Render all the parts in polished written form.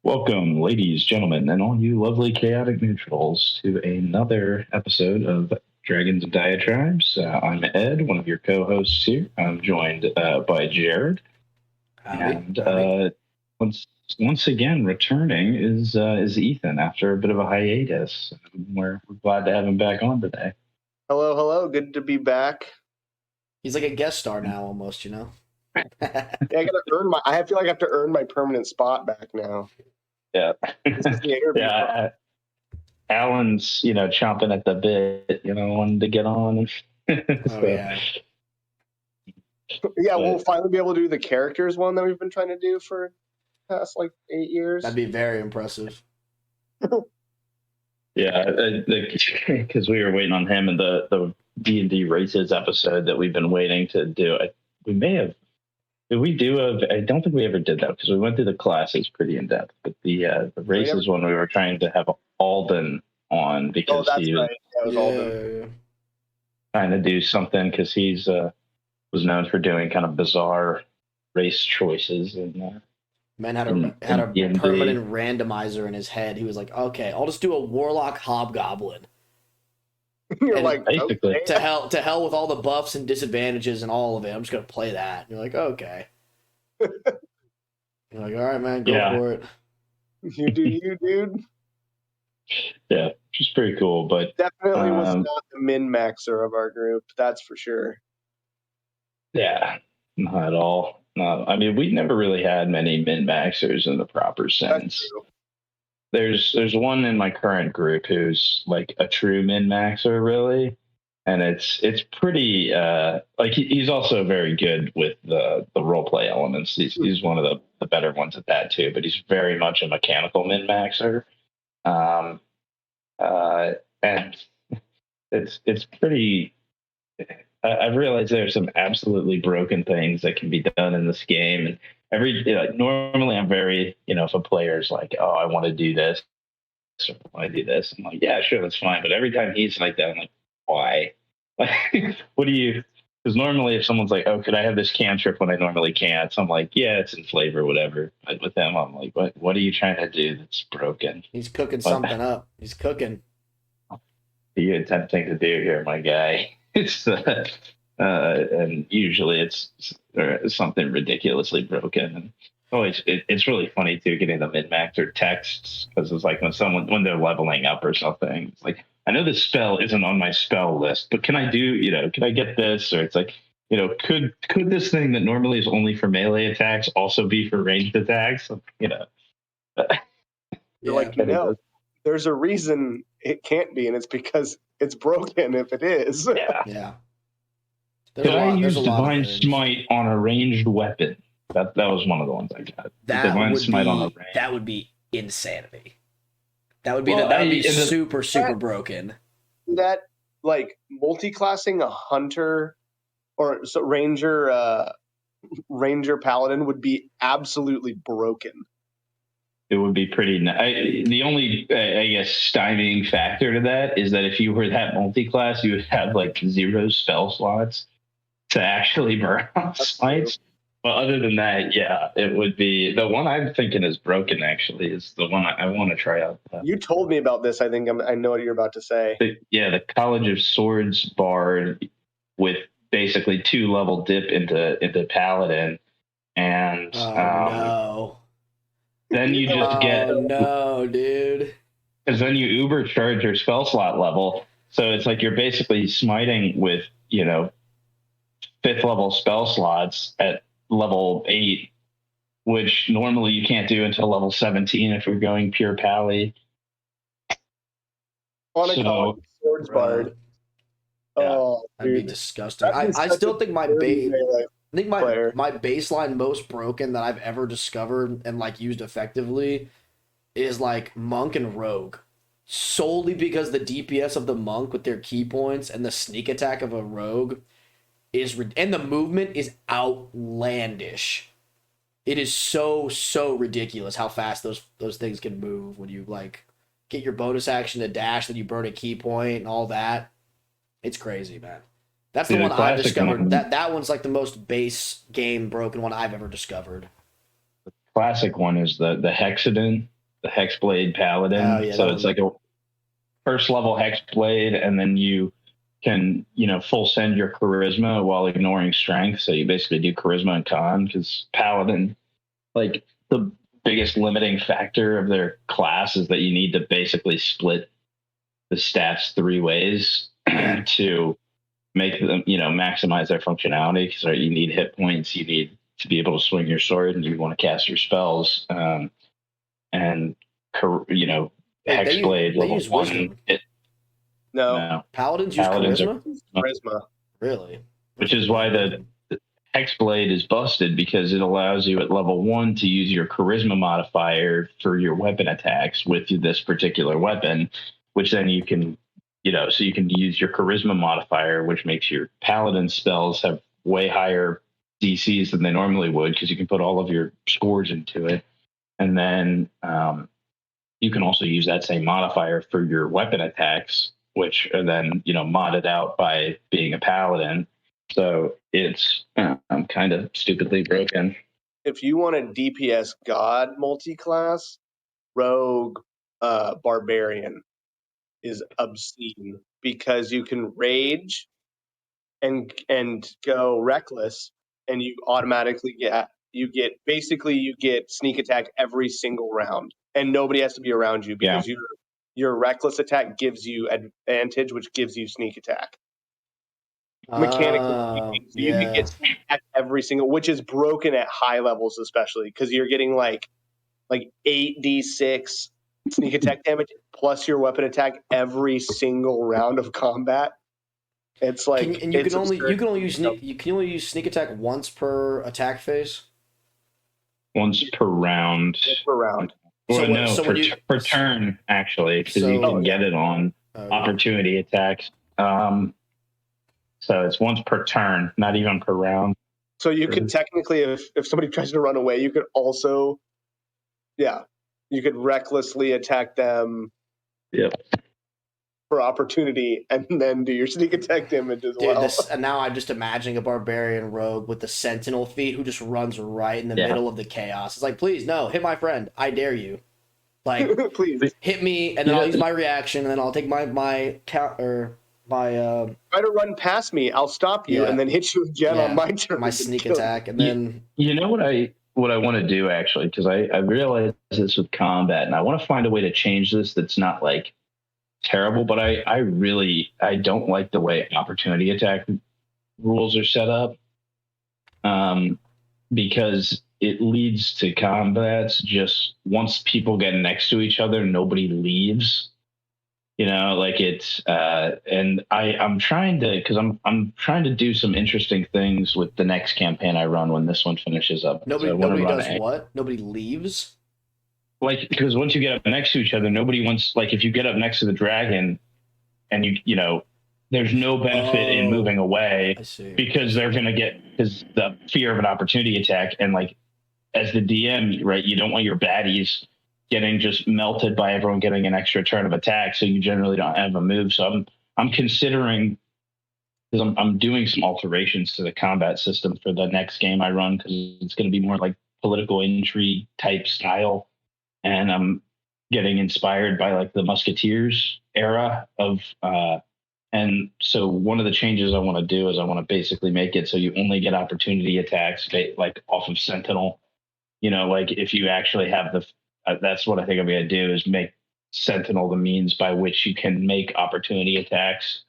Welcome, ladies, gentlemen, and all you lovely chaotic neutrals, to another episode of Dragons and Diatribes. I'm Ed, one of your co-hosts here. I'm joined by Jared, and once again returning is Ethan after a bit of a hiatus. We're glad to have him back on today. Hello. Good to be back. He's like a guest star now, almost. Yeah, I feel like I have to earn my permanent spot back now. Yeah. This is the interview. Yeah. Alan's, chomping at the bit, wanting to get on. Yeah. Yeah, we'll finally be able to do the characters one that we've been trying to do for the past 8 years. That'd be very impressive. Yeah, because we were waiting on him in the D&D races episode that we've been waiting to do. We may have. Did we do I don't think we ever did that because we went through the classes pretty in depth. But the races one, we were trying to have Alden on because he was, right. That was Alden. Trying to do something because he's was known for doing kind of bizarre race choices and. Man had a permanent randomizer in his head. He was like, "Okay, I'll just do a warlock hobgoblin." You're and like, basically, okay. to hell with all the buffs and disadvantages and all of it. I'm just gonna play that. And you're like, okay. You're like, all right, man, go for it. You do you, dude. Yeah, which is pretty cool, but definitely was not the min-maxer of our group. That's for sure. Yeah, not at all. No, I mean, we never really had many min-maxers in the proper sense. There's one in my current group who's like a true min-maxer, really, and it's pretty he's also very good with the role play elements. He's one of the better ones at that too, but he's very much a mechanical min-maxer, and it's pretty. I've realized there's some absolutely broken things that can be done in this game. And normally I'm very, if a player's like, oh, I want to do this, or I want to do this, I'm like, yeah, sure, that's fine. But every time he's like that, I'm like, why? Like, what do you? Because normally if someone's like, oh, could I have this cantrip when I normally can't? So I'm like, yeah, it's in flavor, whatever. But with them, I'm like, what are you trying to do that's broken? He's cooking something up. He's cooking. You attempting to do here, my guy? It's and usually it's something ridiculously broken. And always it's really funny too getting the min-maxer texts because it's like when they're leveling up or something. It's like, I know this spell isn't on my spell list, but can I get this? Or it's like, could this thing that normally is only for melee attacks also be for ranged attacks? There's a reason it can't be, and it's because it's broken if it is. Yeah. Could I use Divine Smite on a ranged weapon? That was one of the ones I got. Divine Smite on a range. That would be insanity. That would be super broken. That multi-classing a hunter or ranger paladin would be absolutely broken. It would be pretty. The only, I guess, stymieing factor to that is that if you were that multi-class, you would have 0 spell slots to actually burn on smites. But other than that, yeah, it would be the one I'm thinking is broken. Actually, is the one I want to try out. You told me about this. I think I know what you're about to say. The College of Swords bard with basically 2-level dip into paladin, and no. Then you just get... Oh, no, dude. Because then you uber charge your spell slot level. So it's like you're basically smiting with, 5th level spell slots at level 8, which normally you can't do until level 17 if you're going pure pally. On a College of Swords bard. Oh, that'd be disgusting. I still think my baseline most broken that I've ever discovered and used effectively is monk and rogue, solely because the DPS of the monk with their key points and the sneak attack of a rogue and the movement is outlandish. It is so ridiculous how fast those things can move when you get your bonus action to dash, then you burn a key point and all that. It's crazy, man. That's the one I've discovered. That one's the most base game broken one I've ever discovered. The classic one is the Hexadon, the Hexblade Paladin. Oh, yeah, So that it's one. like a first level Hexblade, and then you can, full send your charisma while ignoring strength. So you basically do charisma and con, because Paladin, like, the biggest limiting factor of their class is that you need to basically split the stats 3 ways Yeah. to make them, maximize their functionality. So you need hit points, you need to be able to swing your sword, and you want to cast your spells. And Wait, Hexblade they level use 1. wisdom. No, No, Paladins use Paladins are, charisma? charisma. Really? which is why the Hexblade is busted, because it allows you at level 1 to use your charisma modifier for your weapon attacks with this particular weapon, which then you can, so you can use your charisma modifier, which makes your paladin spells have way higher DCs than they normally would, because you can put all of your scores into it. And then you can also use that same modifier for your weapon attacks, which are then, modded out by being a paladin. So it's kind of stupidly broken. If you want a DPS god multi-class, rogue, barbarian is obscene, because you can rage and go reckless, and you automatically get sneak attack every single round, and nobody has to be around you, Yeah. because your reckless attack gives you advantage, which gives you sneak attack. Mechanically speaking, so you can Yeah. get sneak attack every single, which is broken at high levels, especially because you're getting like 8d6 sneak attack damage plus your weapon attack every single round of combat. It's like And it's absurd. you can only use sneak attack once per attack phase. Once per round. Per round. Or So so when you per turn, actually, because So- you can Oh, get it on opportunity attacks. So it's once per turn, not even per round. So you could technically, if somebody tries to run away, you could also, you could recklessly attack them Yep. for opportunity, and then do your sneak attack damage as Dude, well. and now I'm just imagining a barbarian rogue with the sentinel feat who just runs right in the middle of the chaos. It's like, please, no, hit my friend. I dare you. Like, Please hit me, and then I'll use my reaction, and then I'll take my count or my try to run past me. I'll stop you and then hit you again on my turn. my and sneak kill you. attack, and then You know what I want to do, actually, because I realized this with combat, and I want to find a way to change this that's not like terrible, but I really don't like the way opportunity attack rules are set up, because it leads to combats just once people get next to each other, nobody leaves. Like it's and I'm trying to, because I'm trying to do some interesting things with the next campaign I run when this one finishes up. nobody does what? Nobody leaves. Like, because once you get up next to each other, nobody wants, like, if you get up next to the dragon and there's no benefit in moving away, I see. because they're going to get, because the fear of an opportunity attack. And like, as the DM, right, you don't want your baddies getting just melted by everyone getting an extra turn of attack. So you generally don't have a move. So I'm considering, because I'm doing some alterations to the combat system for the next game I run, because it's going to be more like political intrigue type style. And I'm getting inspired by like the Musketeers era of, and so one of the changes I want to do is I want to basically make it so you only get opportunity attacks like off of Sentinel. Like if you actually have that's what I think I'm going to do, is make Sentinel the means by which you can make opportunity attacks,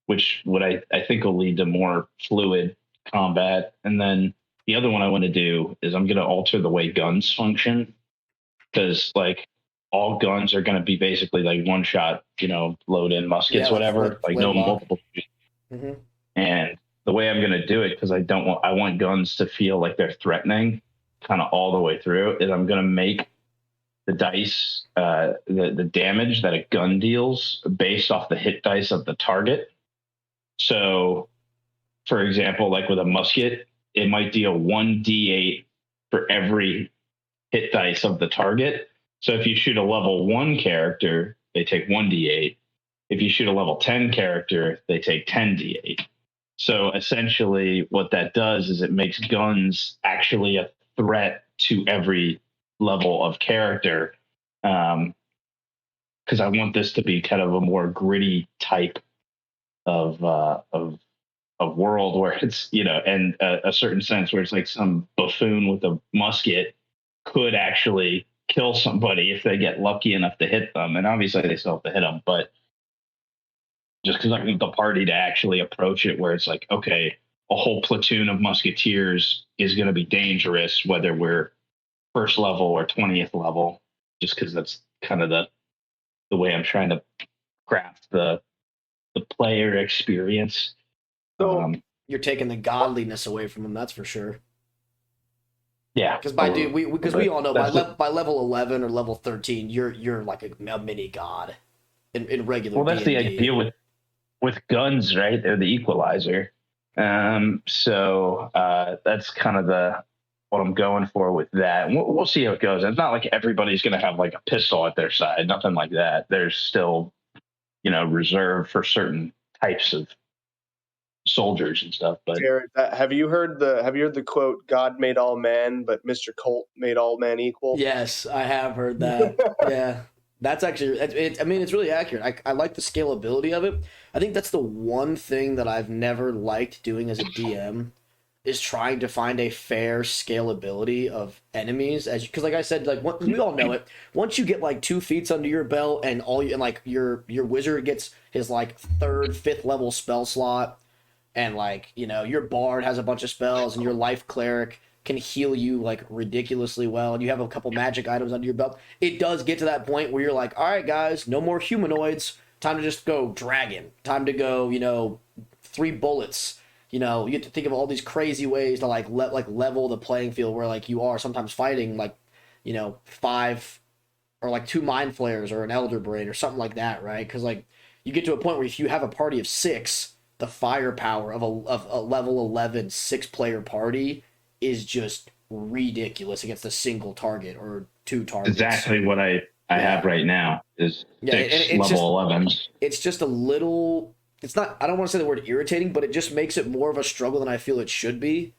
which would I think will lead to more fluid combat. And then the other one I want to do is I'm going to alter the way guns function, because like all guns are going to be basically like one shot, load in muskets, whatever, like no multiple. Mm-hmm. And the way I'm going to do it, because I want guns to feel like they're threatening kind of all the way through, is I'm going to make the dice, the damage that a gun deals based off the hit dice of the target. So for example, like with a musket, it might deal 1d8 for every hit dice of the target. So if you shoot a level 1 character, they take 1d8. If you shoot a level 10 character, they take 10d8. So essentially what that does is it makes guns actually a threat to every level of character. because I want this to be kind of a more gritty type of world where it's, and a certain sense where it's like some buffoon with a musket could actually kill somebody if they get lucky enough to hit them. And obviously they still have to hit them, but just because I want the party to actually approach it where it's like, okay, a whole platoon of musketeers is going to be dangerous, whether we're first level or 20th level, just because that's kind of the way I'm trying to craft the player experience. So You're taking the godliness away from them, that's for sure. Yeah, Because we all know by level 11 or level 13, you're like a mini god in regular. Well, that's D&D. the idea with guns, right? They're the equalizer. So that's kind of what I'm going for with that. And we'll see how it goes. It's not like everybody's going to have like a pistol at their side, nothing like that. There's still, reserved for certain types of soldiers and stuff. But Jared, have you heard the quote, "God made all man, but Mr. Colt made all men equal"? Yes, I have heard that. Yeah, that's actually. I mean, it's really accurate. I like the scalability of it. I think that's the one thing that I've never liked doing as a DM is trying to find a fair scalability of enemies. Because, like I said, like we all know it. Once you get like 2 feats under your belt and like your wizard gets his like 3rd, 5th level spell slot, and like your bard has a bunch of spells and your life cleric can heal you like ridiculously well and you have a couple magic items under your belt, it does get to that point where you're like, all right guys, no more humanoids, time to just go dragon, time to go 3 bullets. You have to think of all these crazy ways to like level the playing field where like you are sometimes fighting like 5 or like 2 mind flayers or an elder brain or something like that, right? Because like you get to a point where if you have a party of 6, the firepower of a level 11 6-player party is just ridiculous against a single target or 2 targets. Exactly what I have right now is 6 level 11s. It's just a little. It's not. I don't want to say the word irritating, but it just makes it more of a struggle than I feel it should be.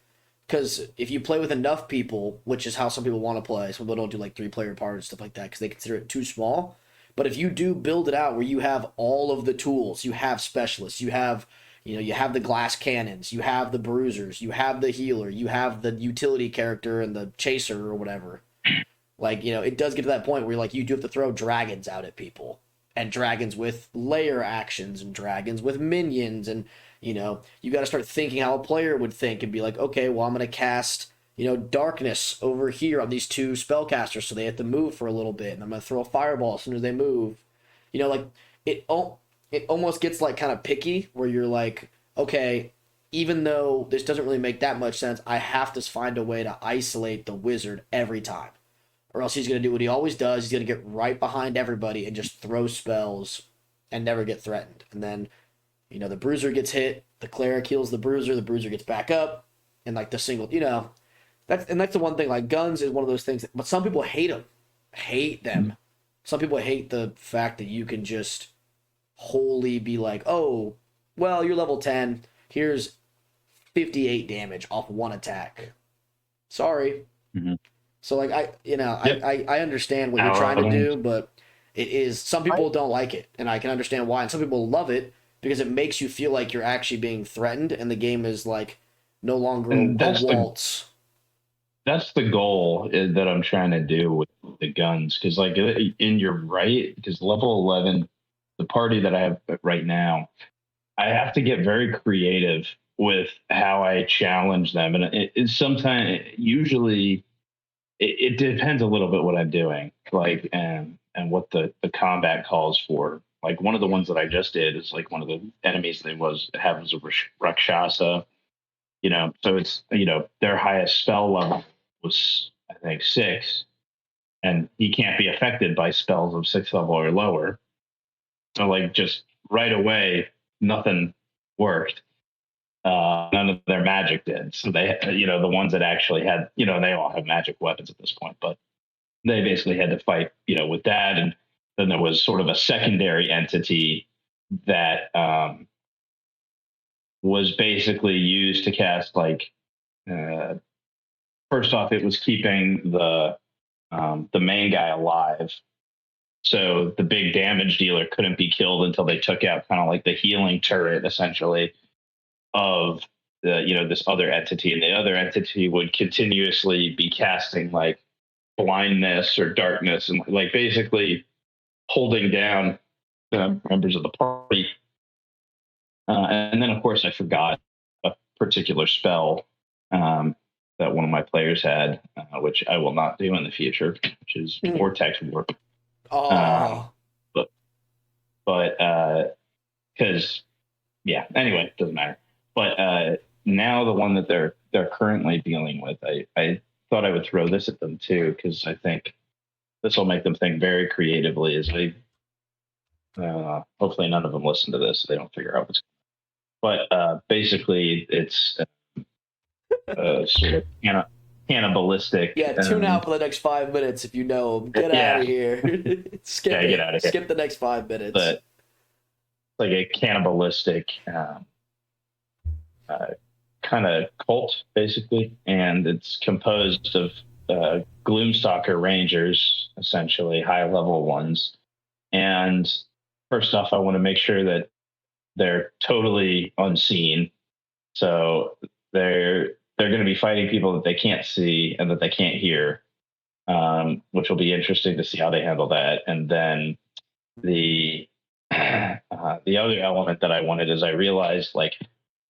Because if you play with enough people, which is how some people want to play, some people don't do like 3-player parties stuff like that because they consider it too small. But if you do build it out where you have all of the tools, you have specialists, you have the glass cannons, you have the bruisers, you have the healer, you have the utility character and the chaser or whatever. Like, it does get to that point where like you do have to throw dragons out at people. And dragons with layer actions and dragons with minions. And, you got to start thinking how a player would think and be like, okay, well, I'm going to cast, darkness over here on these 2 spellcasters so they have to move for a little bit. And I'm going to throw a fireball as soon as they move. Like it almost gets like kind of picky where you're like, okay, even though this doesn't really make that much sense, I have to find a way to isolate the wizard every time. Or else he's going to do what he always does. He's going to get right behind everybody and just throw spells and never get threatened. And then, the bruiser gets hit, the cleric heals the bruiser gets back up, and like the single, that's the one thing. Like guns is one of those things, but some people hate them. Mm-hmm. Some people hate the fact that you can just wholly be like, oh, well, you're level 10. Here's 58 damage off 1 attack. Sorry. Mm-hmm. So like I understand what you're trying to do, but it is some people don't like it, and I can understand why, and some people love it because it makes you feel like you're actually being threatened, and the game is like no longer a waltz. That's the goal that I'm trying to do with the guns, because like, and you're right, because level 11, the party that I have right now, I have to get very creative with how I challenge them, and it's sometimes usually. It depends a little bit what I'm doing, like, and what the combat calls for. Like one of the ones that I just did is like one of the enemies they was a Rakshasa, so it's, their highest spell level was, I think, 6, and he can't be affected by spells of 6 level or lower. So like just right away, nothing worked. None of their magic did. So they, the ones that actually had, they all have magic weapons at this point, but they basically had to fight, with that. And then there was sort of a secondary entity that was basically used to cast like, first off, it was keeping the main guy alive So the big damage dealer couldn't be killed until they took out kind of like the healing turret, essentially, of this other entity, and the other entity would continuously be casting like blindness or darkness, and like basically holding down members of the party. And then, of course, I forgot a particular spell that one of my players had, which I will not do in the future, which is Vortex Warp. Oh. But because anyway, it doesn't matter. But now the one that they're currently dealing with, I thought I would throw this at them too, because I think this will make them think very creatively. As they hopefully none of them listen to this, so they don't figure out what's. But basically, it's sort of cannibalistic. Yeah, tune out for the next 5 minutes if you know. Get out of here. Skip it. Get out of here. Skip the next 5 minutes. But like a cannibalistic kind of cult, basically, and it's composed of Gloomstalker Rangers, essentially high-level ones. And first off, I want to make sure that they're totally unseen. So they're going to be fighting people that they can't see and that they can't hear, which will be interesting to see how they handle that. And then the other element that I wanted is I realized like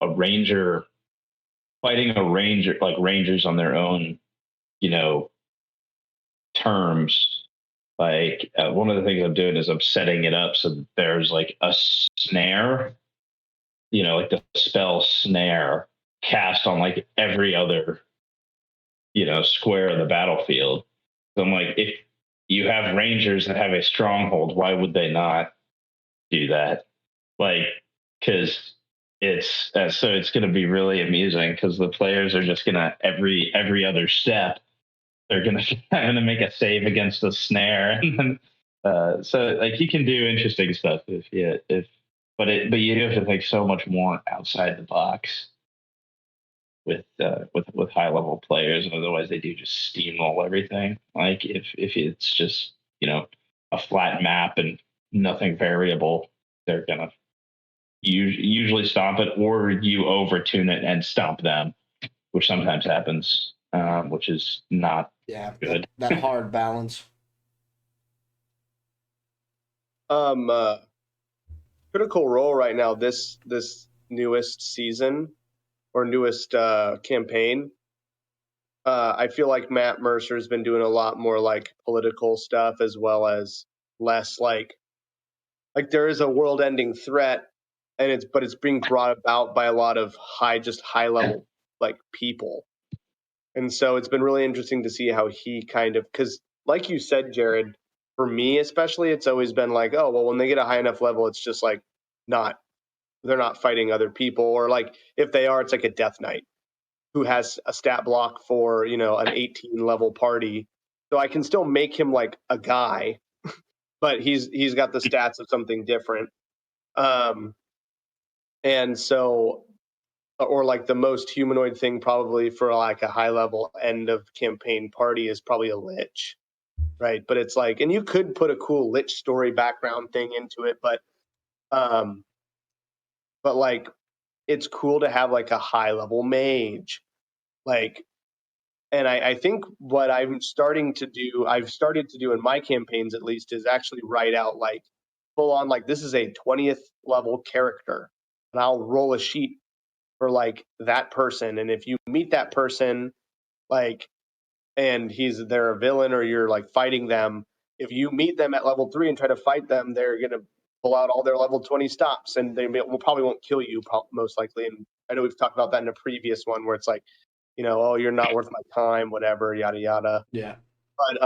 a ranger fighting a ranger, like rangers on their own, terms. Like one of the things I'm doing is I'm setting it up so that there's like a snare, like the spell snare cast on like every other, square of the battlefield. So I'm like, if you have rangers that have a stronghold, why would they not do that? Like, because it's going to be really amusing because the players are just going to every other step they're going to make a save against the snare, and then so like you can do interesting stuff but you have to think so much more outside the box with high level players, and otherwise they do just steamroll everything. Like if it's just a flat map and nothing variable, they're gonna usually stomp it, or you overtune it and stomp them, which sometimes happens, which is not good. That hard balance. Critical Role right now, this newest season or newest campaign, I feel like Matt Mercer has been doing a lot more like political stuff, as well as less like there is a world-ending threat, and it's being brought about by a lot of high level like people. And so it's been really interesting to see how he kind of, because like you said, Jared, for me especially, it's always been like, oh, well, when they get a high enough level, it's just like they're not fighting other people, or like if they are, it's like a Death Knight who has a stat block for, an 18 level party. So I can still make him like a guy, but he's got the stats of something different. And so, or like the most humanoid thing probably for like a high level end of campaign party is probably a lich, right? But it's like, and you could put a cool lich story background thing into it, but like it's cool to have like a high level mage, like. And I think what I've started to do in my campaigns at least, is actually write out like full on, like this is a 20th level character, and I'll roll a sheet for like that person. And if you meet that person, like, and they're a villain or you're like fighting them, if you meet them at level 3 and try to fight them, they're going to pull out all their level 20 stops, and they probably won't kill you most likely. And I know we've talked about that in a previous one where it's like, oh, you're not worth my time, whatever, yada, yada. Yeah. But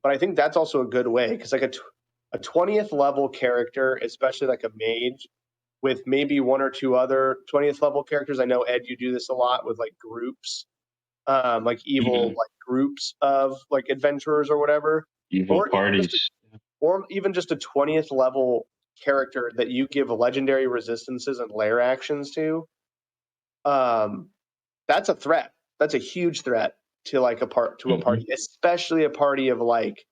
I think that's also a good way, because like a 20th level character, especially like a mage, with maybe one or two other 20th level characters. I know, Ed, you do this a lot with like groups, like evil like groups of like adventurers or whatever. Evil parties. Or even just a 20th level character that you give legendary resistances and lair actions to. That's a threat. That's a huge threat to like a party, especially a party of like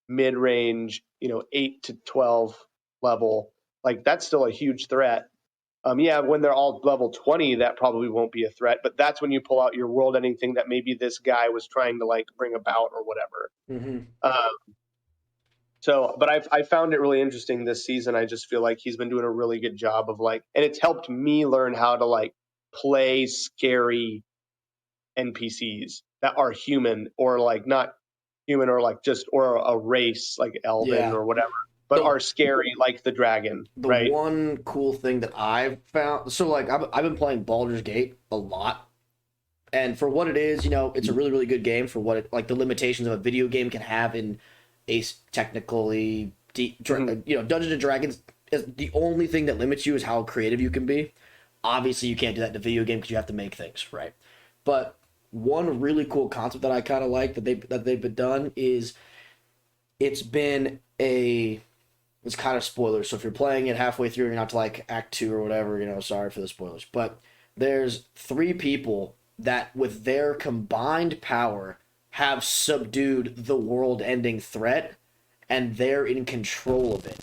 mid-range, 8 to 12 level, like that's still a huge threat. Yeah, when they're all level 20, that probably won't be a threat, but that's when you pull out your world-ending thing that maybe this guy was trying to like bring about or whatever. But I found it really interesting this season. I just feel like he's been doing a really good job of like, and it's helped me learn how to like play scary NPCs that are human or like not human or like just or a race like elven Yeah. or whatever, but The- are scary like the dragon, The right? one cool thing that I've found, so like I've been playing Baldur's Gate a lot, and for what it is, it's a really really good game for what it like the limitations of a video game can have in a technically Mhm. Dungeons and Dragons is the only thing that limits you is how creative you can be. Obviously, you can't do that in a video game because you have to make things right. But one really cool concept that I kind of like that they've been done is it's been a it's kind of spoilers. So if you're playing it halfway through and you're not to like Act 2 or whatever, sorry for the spoilers. But there's three people that, with their combined power, have subdued the world ending threat and they're in control of it.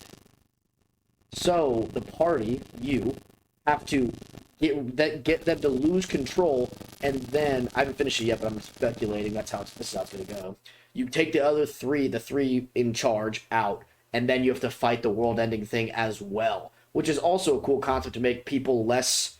So the party, you, have to get them to lose control, and then I haven't finished it yet, but I'm speculating this is how it's gonna go. You take the three in charge out, and then you have to fight the world-ending thing as well, which is also a cool concept to make people less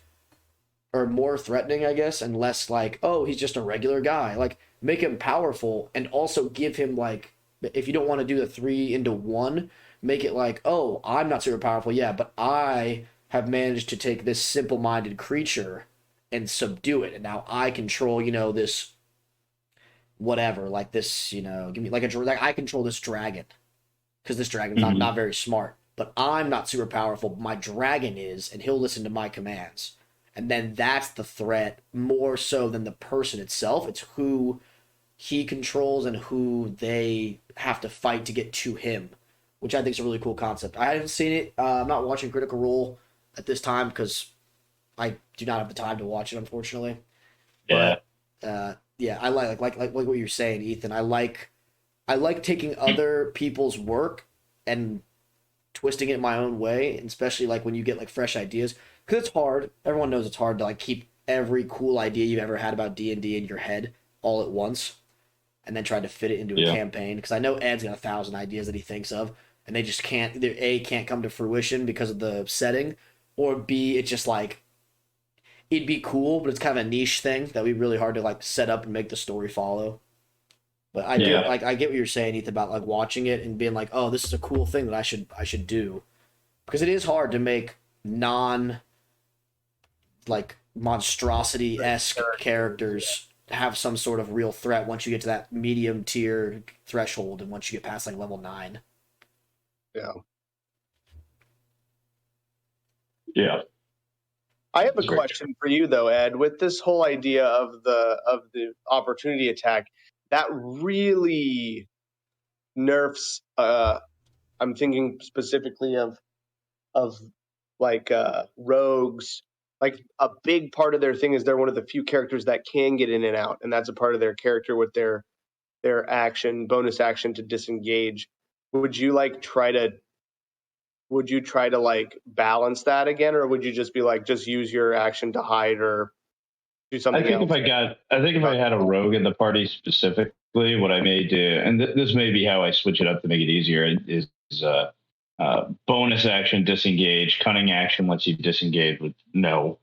or more threatening, I guess, and less like, oh, he's just a regular guy. Like, make him powerful, and also give him like, if you don't want to do the 3 into 1, make it like, oh, I'm not super powerful, yeah, but I have managed to take this simple-minded creature and subdue it, and now I control, this whatever, like this, give me like I control this dragon because this dragon's not very smart, but I'm not super powerful. But my dragon is, and he'll listen to my commands. And then that's the threat more so than the person itself. It's who he controls and who they have to fight to get to him, which I think is a really cool concept. I haven't seen it. I'm not watching Critical Role at this time because I do not have the time to watch it, unfortunately. Yeah. But yeah, I like what you're saying, Ethan. I like taking other people's work and twisting it in my own way, and especially like when you get like fresh ideas, because it's hard. Everyone knows it's hard to like keep every cool idea you've ever had about D&D in your head all at once, and then try to fit it into a campaign. Because I know Ed's got 1,000 ideas that he thinks of, and they just can't either A, can't come to fruition because of the setting, or B, it's just like it'd be cool, but it's kind of a niche thing that would be really hard to like set up and make the story follow. But I do Yeah. like I get what you're saying, Ethan, about like watching it and being like, oh, this is a cool thing that I should do, because it is hard to make non like monstrosity esque characters have some sort of real threat once you get to that medium tier threshold and once you get past like level 9. Yeah. Yeah. I have a That's very question for you though, Ed. With this whole idea of the opportunity attack, that really nerfs. I'm thinking specifically of like rogues. Like a big part of their thing is they're one of the few characters that can get in and out, and that's a part of their character with their action bonus action to disengage. Would you like try to would you try to like balance that again, or would you just be like just use your action to hide or do I something think else? if I had a rogue in the party specifically, what I may do, and this may be how I switch it up to make it easier, is bonus action disengage, cunning action lets you disengage with no,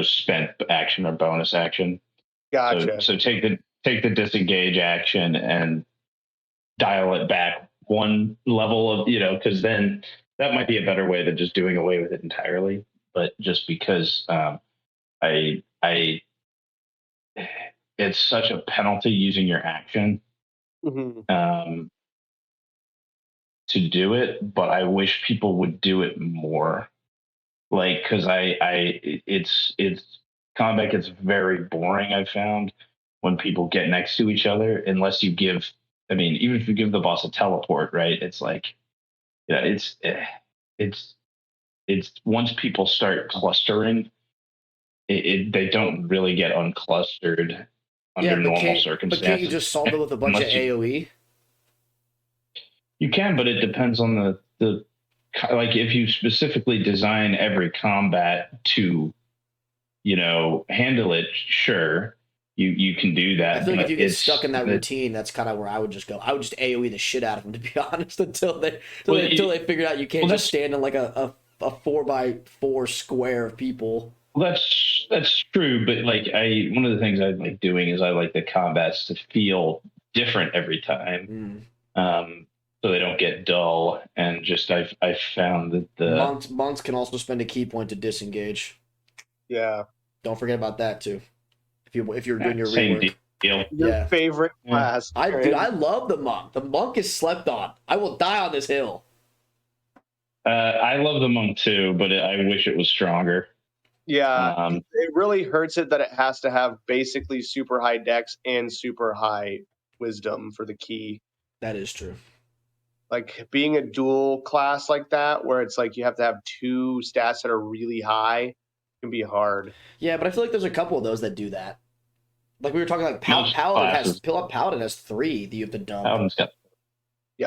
spent action or bonus action. Gotcha. So take the disengage action and dial it back one level of, because then that might be a better way than just doing away with it entirely. But just because I it's such a penalty using your action Hmm. to do it, but I wish people would do it more. Like, because it's combat gets very boring. I've found when people get next to each other, unless you give. I mean, even if you give the boss a teleport, right? It's like, it's it's once people start clustering, they don't really get unclustered Yeah, under but normal can't you circumstances just solve it with a bunch of unless you. AoE? You can, but it depends on the like if you specifically design every combat to, handle it, sure, you can do that. I feel like if but you get stuck in that the- routine, that's kind of where I would just go. I would just AoE the shit out of them, to be honest, until they Well, figured out you can't well, just stand in like a 4x4 square of people. well, that's true, but like one of the things I like doing is I like the combats to feel different every time, so they don't get dull. And just I've found that Monks can also spend a key point to disengage. Yeah. Don't forget about that too. If you're doing your same rework. deal. Your favorite class. I love the monk. The monk is slept on. I will die on this hill. I love the monk too, but I wish it was stronger. Yeah, it really hurts it that it has to have basically super high dex and super high wisdom for the key. That is true. Like being a dual class like that, where it's like you have to have two stats that are really high, can be hard. Yeah, but I feel like there's a couple of those that do that. Like we were talking, like Most classes. Paladin has 3 that you have to dump. Paladin's got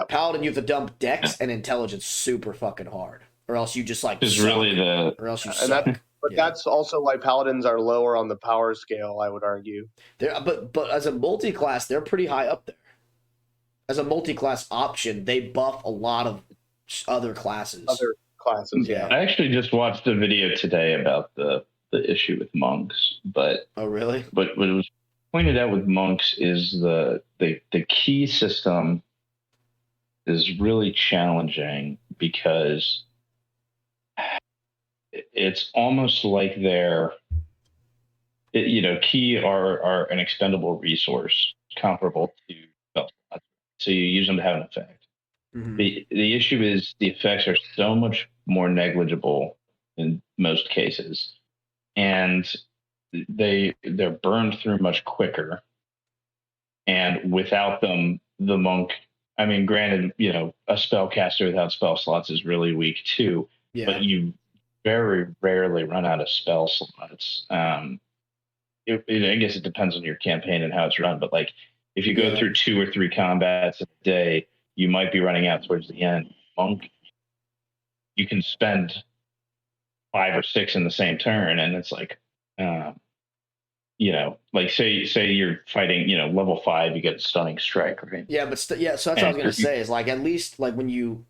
Paladin, you have to dump dex and intelligence super fucking hard, or else you just like is suck. really or else you suck. But that's also why paladins are lower on the power scale, I would argue. But as a multi-class, they're pretty high up there. As a multi-class option, they buff a lot of other classes. Yeah. I actually just watched a video today about the issue with monks, but oh really? But what was pointed out with monks is the key system is really challenging because it's almost like key are an expendable resource comparable to spell slots. So you use them to have an effect. Mm-hmm. The issue is the effects are so much more negligible in most cases, and they're burned through much quicker. And without them, the monk, I mean, granted, a spellcaster without spell slots is really weak too, but you very rarely run out of spell slots. I guess it depends on your campaign and how it's run, but like if you go through 2 or 3 combats a day, you might be running out towards the end. Monk, you can spend 5 or 6 in the same turn, and it's like, like say you're fighting, level 5, you get a stunning strike, right? Yeah, but so that's what I was gonna say is like at least like when you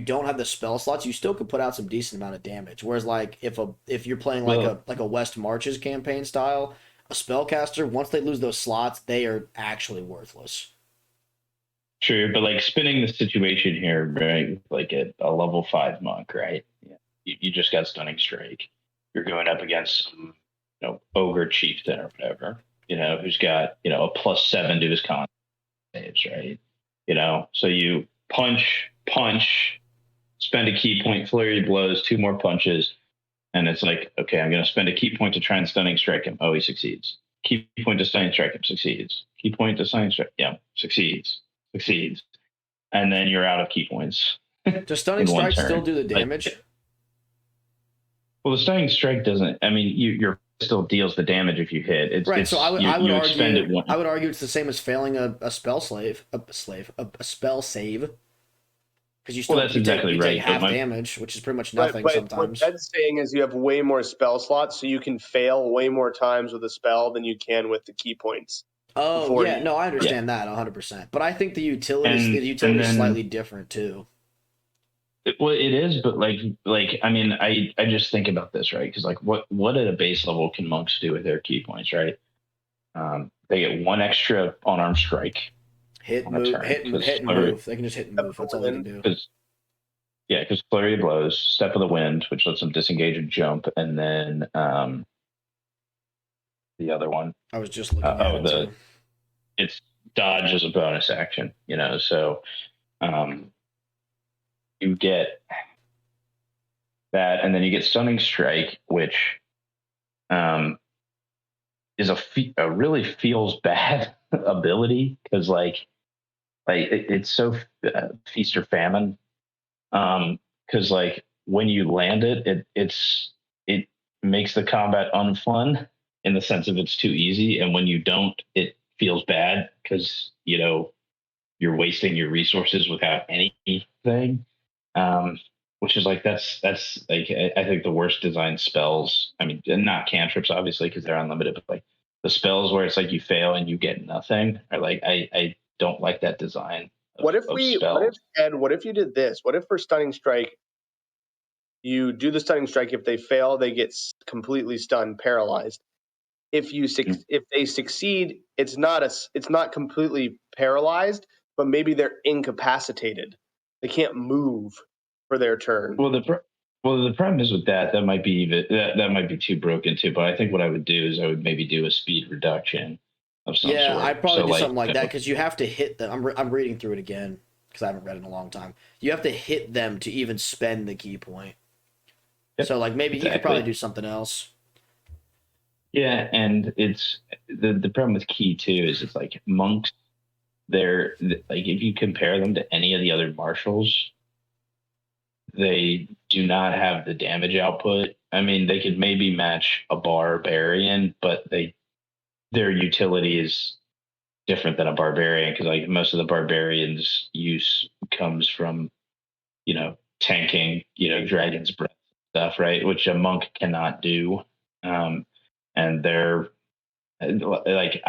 don't have the spell slots, you still could put out some decent amount of damage. Whereas like if you're playing like a West Marches campaign style, a spellcaster, once they lose those slots, they are actually worthless. True, but like spinning the situation here, right? Like a level 5 monk, right? Yeah, you just got stunning strike. You're going up against some ogre chieftain or whatever, who's got, a +7 to his con saves, right? So you punch, spend a key point, flurry of blows, 2 more punches, and it's like, okay, I'm going to spend a key point to try and stunning strike him. Oh, he succeeds. Key point to stunning strike him, succeeds. Key point to stunning strike, succeeds, and then you're out of key points. Does stunning strike still do the damage? Well, the stunning strike doesn't. I mean, you're still deals the damage if you hit. It's, right. It's, so I would expend argue. it I would argue it's the same as failing a spell save, a spell save. Because you still that's exactly take right. half damage, which is pretty much nothing but sometimes. What Ed's saying is you have way more spell slots, so you can fail way more times with a spell than you can with the key points. Oh yeah, no, I understand that 100%. But I think the utility is slightly different too. Well, it is, but like I mean, I just think about this, right? Because like, what at a base level can monks do with their key points, right? They get 1 extra unarmed strike. Hit and move. They can just hit and move. That's all they can do. Because flurry of blows, step of the wind, which lets them disengage and jump, and then the other one. I was just looking at it. It's dodge as a bonus action, so you get that, and then you get stunning strike, which is a really feels bad ability because like it's so feast or famine. Because like when you land it makes the combat unfun in the sense of it's too easy, and when you don't, it feels bad because you're wasting your resources without anything. Which is like that's like I think the worst design spells. I mean, and not cantrips obviously because they're unlimited, but like the spells where it's like you fail and you get nothing. Are like I don't like that design of spells. What if you did this? What if for Stunning Strike, you do the Stunning Strike, if they fail, they get completely stunned, paralyzed. If they succeed, it's not completely paralyzed, but maybe they're incapacitated. They can't move for their turn. Well, the problem is with that might be that might be too broken too. But I think what I would do is I would maybe do a speed reduction of some Yeah, sort. I'd probably do something like that because you have to hit them. I'm reading through it again because I haven't read it in a long time. You have to hit them to even spend the key point. Yep, so like maybe exactly. you could probably do something else. Yeah, and it's the problem with key too is it's like monks. They're like if you compare them to any of the other marshals, they do not have the damage output. I mean, they could maybe match a barbarian, but their utility is different than a barbarian because like most of the barbarians' use comes from tanking, dragon's breath stuff, right? Which a monk cannot do. And they're like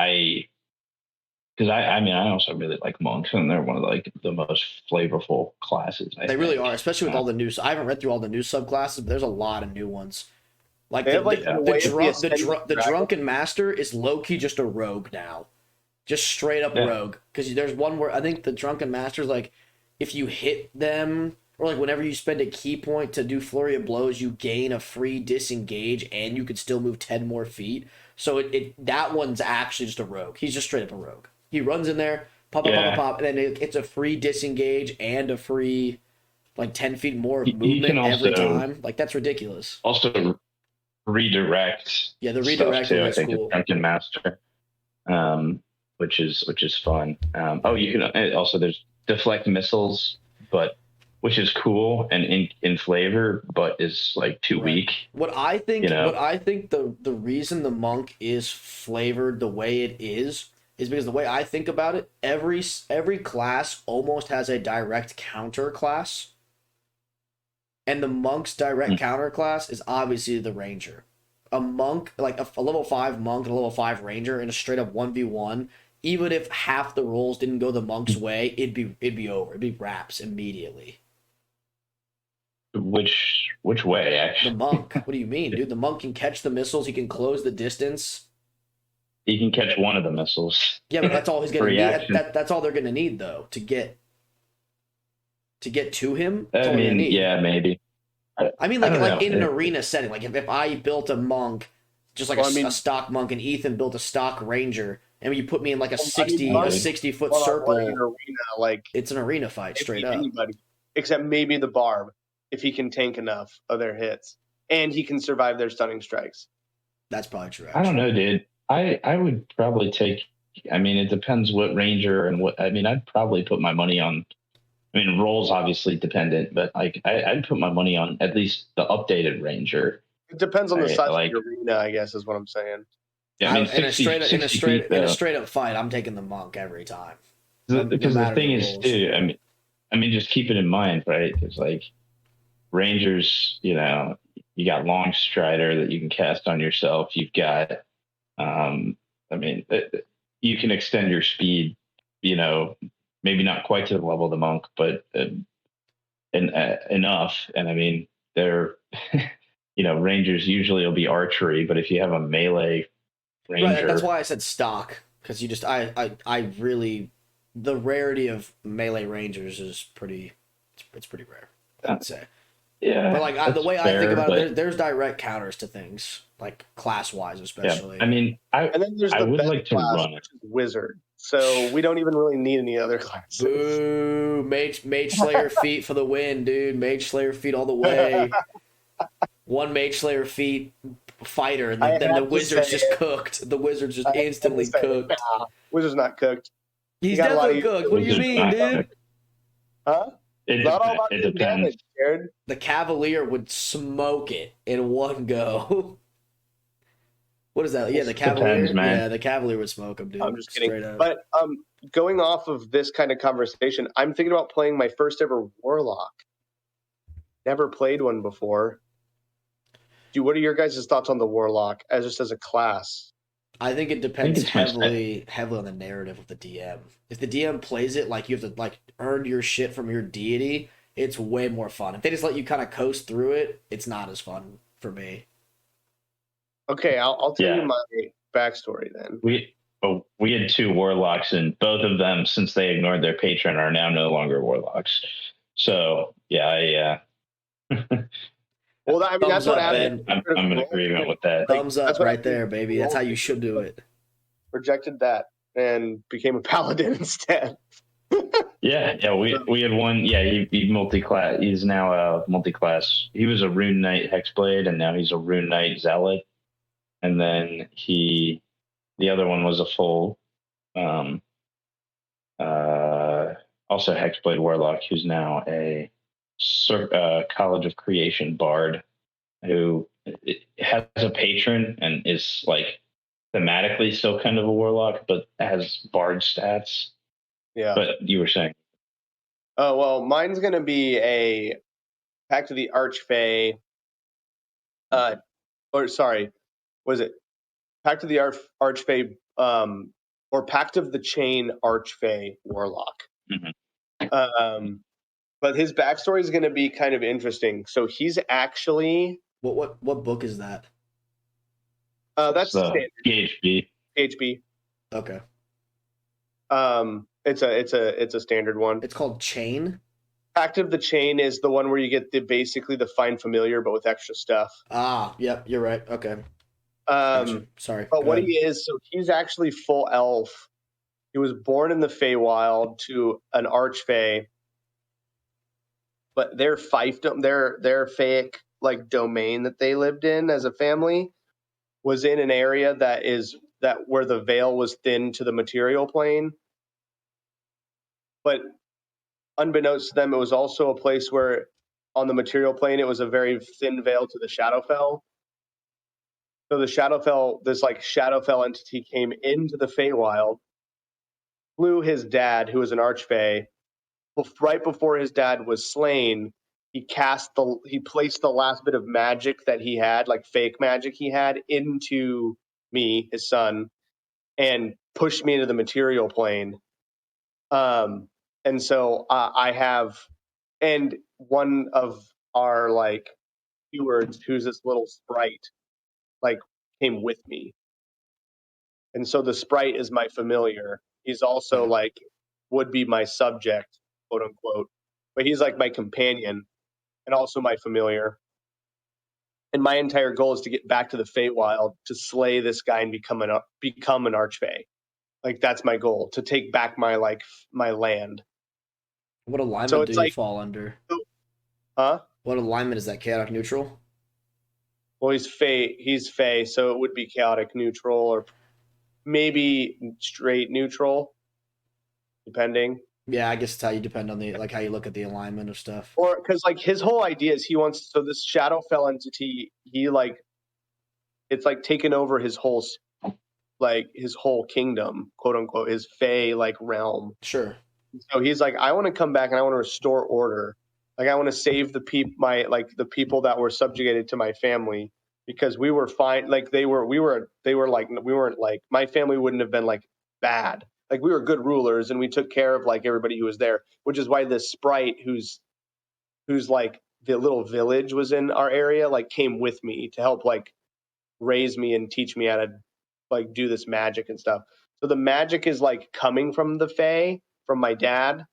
because I mean I also really like monks and they're one of like the most flavorful classes. They really are, especially with all the new. I haven't read through all the new subclasses, but there's a lot of new ones. Like the drunken master is low key just a rogue now, just straight up rogue. Because there's one where I think the drunken master is like, if you hit them or like whenever you spend a key point to do flurry of blows, you gain a free disengage and you can still move 10 more feet. So that one's actually just a rogue. He's just straight up a rogue. He runs in there, pop, and then it's a free disengage and a free like 10 feet more of movement every time. Like that's ridiculous. Also redirect. Yeah, the redirect too, I think cool. Drunken Master, which is fun. You can also there's deflect missiles, but which is cool and in flavor, but is like too weak. What I think the reason the monk is flavored the way it is because the way I think about it, every class almost has a direct counter class. And the monk's direct counter class is obviously the ranger. A monk, like a level 5 monk and a level 5 ranger in a straight up 1v1, even if half the rolls didn't go the monk's way, it'd be over. It'd be wraps immediately. Which way, actually? The monk. What do you mean, dude? The monk can catch the missiles. He can close the distance. He can catch one of the missiles. Yeah, but that's all he's going to need. That's all they're going to need, though, to get to him. I mean, yeah, maybe. I mean, like in an arena setting. Like if I built a monk, just like a stock monk, and Ethan built a stock ranger, and you put me in like a 60-foot circle. An arena, like it's an arena fight, straight up. Anybody, except maybe the barb, if he can tank enough of their hits, and he can survive their stunning strikes. That's probably true. Actually. I don't know, dude. I would probably take. I mean, it depends what ranger and what. I mean, I'd probably put my money on. I mean, roll's obviously dependent, but like I'd put my money on at least the updated ranger. It depends on the size of the arena, I guess, is what I'm saying. Yeah, I mean, in a straight up fight, I'm taking the monk every time. Because the thing is, too, I mean, just keep it in mind, right? Because like rangers, you got long strider that you can cast on yourself. You've got, I mean, you can extend your speed, maybe not quite to the level of the monk, but enough. And I mean, they're, rangers usually will be archery, but if you have a melee ranger, right, that's why I said stock, because you just, I really, the rarity of melee rangers is it's pretty rare, I'd say. Yeah, but like the way I think about it, there's direct counters to things, like class wise, especially. Yeah. I mean, and then there's the would best like to class, run which is wizard. So we don't even really need any other classes. Boo! Mage Slayer feat for the win, dude. Mage Slayer feat all the way. One Mage Slayer feat fighter, and then the wizard's just cooked. The wizard's just instantly cooked. Nah, wizard's not cooked. He's definitely cooked. What do you mean, dude? Huh? Not all about the damage, Jared. The Cavalier would smoke it in one go. What is that? Yeah, the Depends, Cavalier. man. Yeah, the Cavalier would smoke him, dude. I'm just kidding. Straight up. But going off of this kind of conversation, I'm thinking about playing my first ever Warlock. Never played one before. Dude, what are your guys' thoughts on the Warlock as a class? I think it I think depends it's my heavily on the narrative of the DM. If the DM plays it like you have to like earn your shit from your deity, it's way more fun. If they just let you kind of coast through it, it's not as fun for me. Okay, I'll tell you Yeah. my backstory then. We had 2 warlocks, and both of them, since they ignored their patron, are now no longer warlocks. So yeah, Well, I mean, that's Thumbs what up, happened. Ben. I'm in agreement with that. Like, Thumbs that's up what right happened there, with baby. That's how you should do it. Rejected that and became a paladin instead. Yeah. We had one. Yeah, he multi-class. He's now a multi-class. He was a rune knight hexblade, and now he's a rune knight zealot. And then the other one was a full, um, also hexblade warlock, who's now a College of Creation bard, who has a patron and is like thematically still kind of a warlock, but has bard stats. Yeah. But you were saying, Oh, well, mine's going to be a Pact of the Archfey. Or sorry, was it Pact of the Archfey, or Pact of the Chain Archfey Warlock? Mhm. But his backstory is going to be kind of interesting. So he's actually What book is that? that's the standard PHP. PHP. Okay. It's a standard one. It's called Chain. Pact of the Chain is the one where you get basically the Find Familiar, but with extra stuff. Ah, yep, you're right. Okay. Um, Sorry. but go what ahead. he is, so he's actually full elf. He was born in the Feywild to an Archfey, but their fiefdom, their Faic like domain that they lived in as a family was in an area that where the veil was thin to the material plane. But unbeknownst to them, it was also a place where on the material plane it was a very thin veil to the Shadowfell. So the Shadowfell, this like Shadowfell entity came into the Feywild, flew his dad, who was an Archfey. Right before his dad was slain, he placed the last bit of magic that he had, like fake magic he had, into me, his son, and pushed me into the material plane. And so I have, and one of our like stewards, who's this little sprite, like came with me. And so the sprite is my familiar. He's also like would be my subject, quote unquote, but he's like my companion and also my familiar. And my entire goal is to get back to the Feywild to slay this guy and become an Archfey. Like that's my goal, to take back my land. What So alignment do it's you like, fall under? huh? What alignment is that? Chaotic neutral? Well, he's Fey. He's Fey, so it would be chaotic neutral or maybe straight neutral, depending. Yeah, I guess it's how you depend on the like how you look at the alignment of stuff. Or because like his whole idea is he wants, so this Shadowfell entity, he like it's like taken over his whole kingdom, quote unquote, his Fey like realm. Sure. So he's like, I want to come back and I want to restore order. Like I want to save the people that were subjugated to my family, because we were fine. Like they were like, we weren't like, my family wouldn't have been like bad. Like we were good rulers and we took care of like everybody who was there, which is why this sprite who's like the little village was in our area, like came with me to help like raise me and teach me how to like do this magic and stuff. So the magic is like coming from the Fae, from my dad,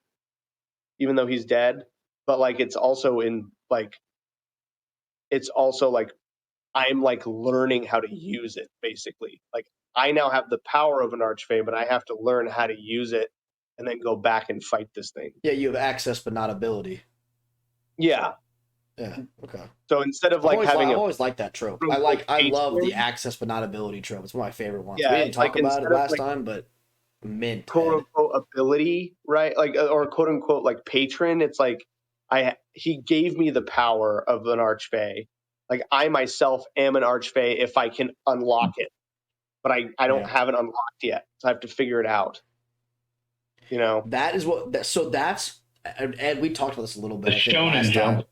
even though he's dead. But like it's also like I'm like learning how to use it basically. Like I now have the power of an Archfey, but I have to learn how to use it and then go back and fight this thing. Yeah, you have access but not ability. Yeah. Yeah. Okay. So instead of like I've always liked that trope. I love the story, access but not ability trope. It's one of my favorite ones. yeah, We didn't like talk about it instead of last like time, but mint quote head. unquote ability, right? Like or quote unquote like patron. It's like he gave me the power of an Archfey. Like I myself am an Archfey if I can unlock it. but I don't Yeah. have it unlocked yet, so I have to figure it out. That is what. So that's and we talked about this a little bit. The I think Shonen last Jump.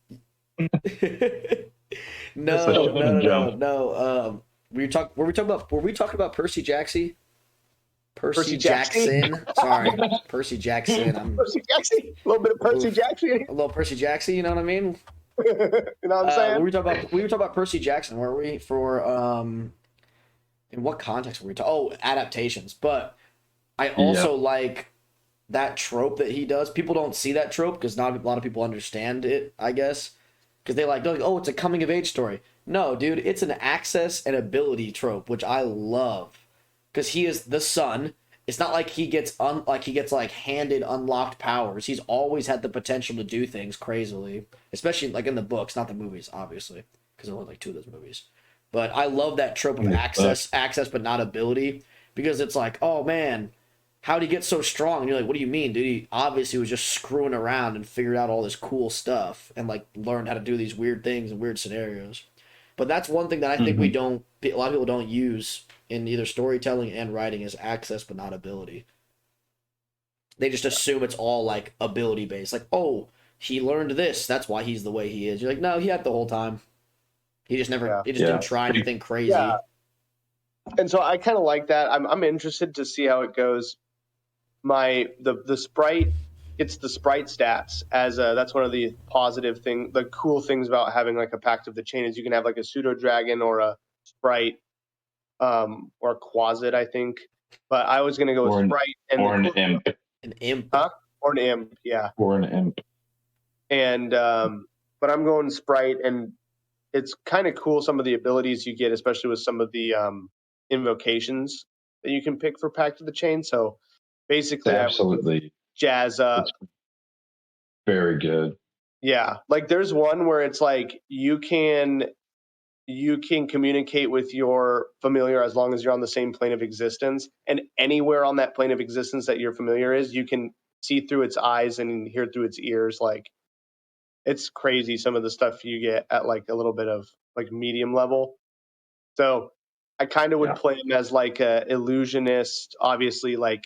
time. That's the Shonen Jump. No. Were we talking about Percy Jackson? Percy Jackson. Sorry, Percy Jackson. I'm Percy Jackson, a little bit of Percy oof. Jackson. A little Percy Jackson. You know what I mean? You know what I'm saying? We were talking about Percy Jackson, weren't we? For in what context were we talking? Oh, adaptations. But I also like that trope that he does. People don't see that trope because not a lot of people understand it, I guess. Because they're like, oh, it's a coming of age story. No, dude, it's an access and ability trope, which I love. Because he is the son. It's not like he gets like handed unlocked powers. He's always had the potential to do things crazily, especially like in the books, not the movies, obviously, because there were only like 2 of those movies. But I love that trope of access, but not ability, because it's like, oh man, how'd he get so strong? And you're like, what do you mean, dude? He obviously was just screwing around and figured out all this cool stuff and like learned how to do these weird things and weird scenarios. But that's one thing that I think a lot of people don't use in either storytelling and writing is access but not ability. They just assume it's all like ability based. Like, oh, he learned this, that's why he's the way he is. You're like, no, he had the whole time. He just didn't try anything crazy. Yeah. And so I kind of like that. I'm interested to see how it goes. The sprite, it's the sprite stats as that's one of the positive thing. The cool things about having like a Pact of the Chain is you can have like a pseudo dragon or a sprite, or a quasit, I think. But I was gonna go with sprite or an imp. An imp. Huh? Or an imp, yeah. Or an imp. And but I'm going sprite, and it's kind of cool some of the abilities you get, especially with some of the invocations that you can pick for Pact of the Chain. So basically, Absolutely. Jazz up. It's very good. Yeah, like there's one where it's like you can communicate with your familiar as long as you're on the same plane of existence, and anywhere on that plane of existence that your familiar is, you can see through its eyes and hear through its ears. Like it's crazy some of the stuff you get at like a little bit of like medium level. So I kind of would play him as like a illusionist, obviously like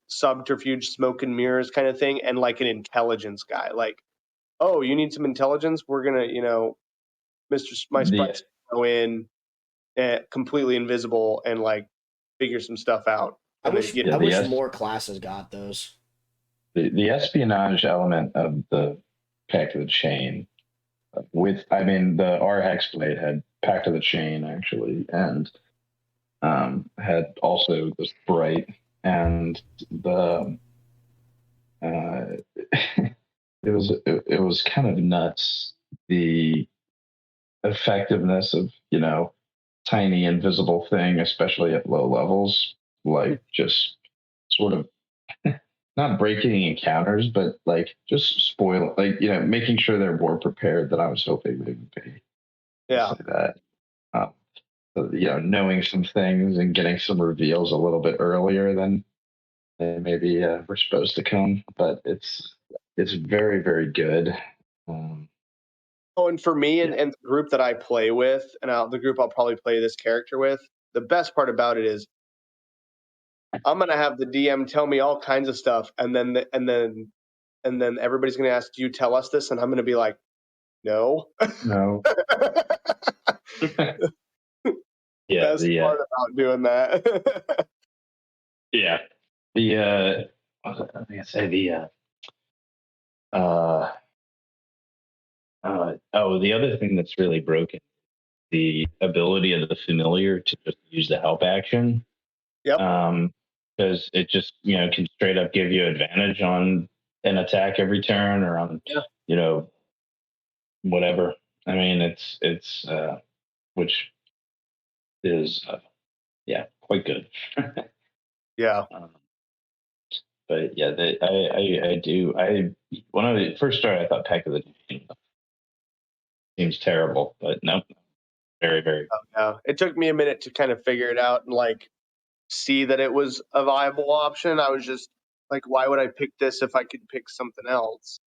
subterfuge, smoke and mirrors kind of thing, and like an intelligence guy. Like, oh, you need some intelligence? We're gonna, my sprites go in completely invisible and like figure some stuff out. I wish more classes got those. The espionage element of the Pact of the Chain the our Hexblade had Pact of the Chain actually, and had also the sprite and the it was kind of nuts, the effectiveness of tiny invisible thing, especially at low levels, like just sort of not breaking encounters, but like just spoil, like making sure they're more prepared than I was hoping they would be. Yeah. Like that. Knowing some things and getting some reveals a little bit earlier than they maybe were supposed to come, but it's very, very good. And for me and the group that I play with, and the group I'll probably play this character with, the best part about it is I'm gonna have the DM tell me all kinds of stuff, and then everybody's gonna ask, "Do you tell us this?" And I'm gonna be like, "No." No. Yeah, best part about doing that. Yeah. What was I gonna say? The other thing that's really broken, the ability of the familiar to just use the help action. Yep. Because it just can straight up give you advantage on an attack every turn or on whatever. I mean, it's which is quite good. Yeah. But yeah, when I first started, I thought Pact of the Chain seems terrible, but no, very, very. Yeah, it took me a minute to kind of figure it out and like see that it was a viable option. I was just like, why would I pick this if I could pick something else?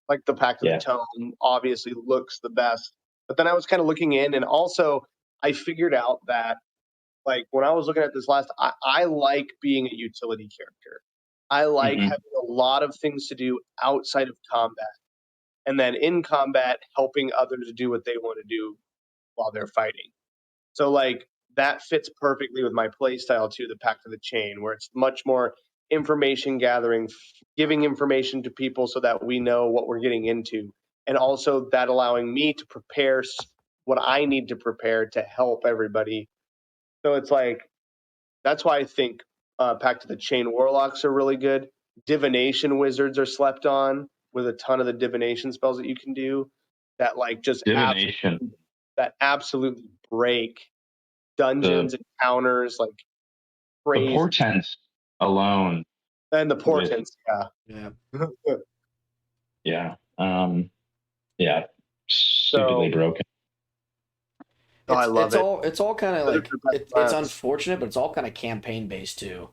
Like the Pact of the Tome obviously looks the best, but then I was kind of looking in, and also I figured out that like when I was looking at this last, I like being a utility character. I like Mhm. having a lot of things to do outside of combat, and then in combat, helping others do what they want to do while they're fighting. So like that fits perfectly with my play style too, the Pact of the Chain, where it's much more information gathering, giving information to people so that we know what we're getting into, and also that allowing me to prepare what I need to prepare to help everybody. So it's like that's why I think Pact of the Chain Warlocks are really good. Divination Wizards are slept on with a ton of the divination spells that you can do that like just Divination. absolutely break The dungeons, encounters, like the crazy. portents alone And the with portents, yeah. Yeah. yeah yeah stupidly So, broken. oh, I It's love it. it's all kind of Wizards like are best it's friends. unfortunate, but it's all kind of campaign based too.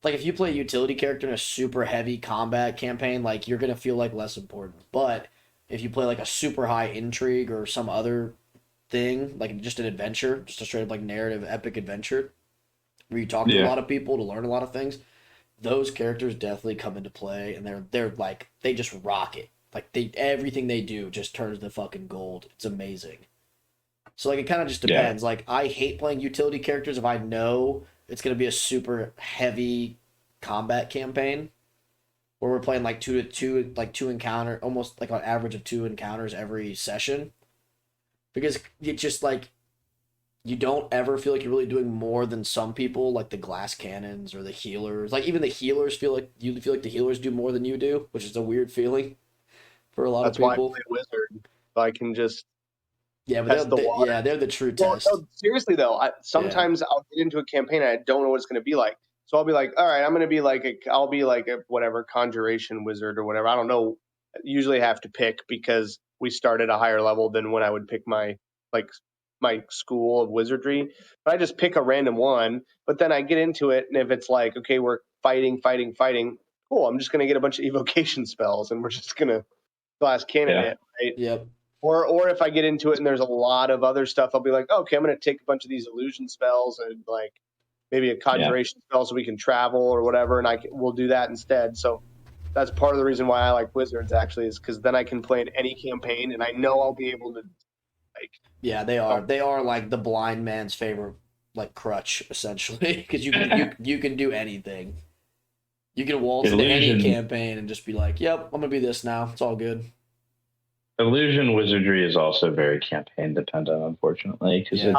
Like if you play a utility character in a super heavy combat campaign, like you're gonna feel like less important. But if you play like a super high intrigue or some other thing, like just an adventure, just a straight up like narrative epic adventure, where you talk to a Yeah, lot of people to learn a lot of things, those characters definitely come into play, and they're like they just rock it. Like they everything they do just turns to fucking gold. It's amazing. So like it kind of just yeah. depends. Like I hate playing utility characters if I know it's gonna be a super heavy combat campaign where we're playing like two encounter, almost like on average of two encounters every session, because it just like you don't ever feel like you're really doing more than some people, like the glass cannons or the healers. Like even the healers feel like the healers do more than you do, which is a weird feeling for a lot of That's why I people. play Wizard. So I can just Yeah, but test the water. yeah, they're the true Well, test. no, seriously though, Yeah. sometimes I'll get into a campaign and I don't know what it's going to be like. So I'll be like, all right, I'm going to be like I'll be like a whatever conjuration wizard or whatever. I don't know. Usually have to pick because we start at a higher level than when I would pick like my school of wizardry. But I just pick a random one. But then I get into it, and if it's like, okay, we're fighting, fighting, fighting, cool. I'm just going to get a bunch of evocation spells, and we're just going to glass cannon Yeah. it, right? Yep. Or if I get into it and there's a lot of other stuff, I'll be like, okay, I'm going to take a bunch of these illusion spells and like maybe a Yeah. conjuration spell so we can travel or whatever, and we'll do that instead. So that's part of the reason why I like wizards actually is because then I can play in any campaign and I know I'll be able to like. Yeah, they are. Help. They are like the blind man's favorite like crutch essentially because you can do anything. You can waltz into any Illusion campaign and just be like, "Yep, I'm gonna be this now. It's all good." illusion wizardry is also very campaign dependent, unfortunately, because Yeah.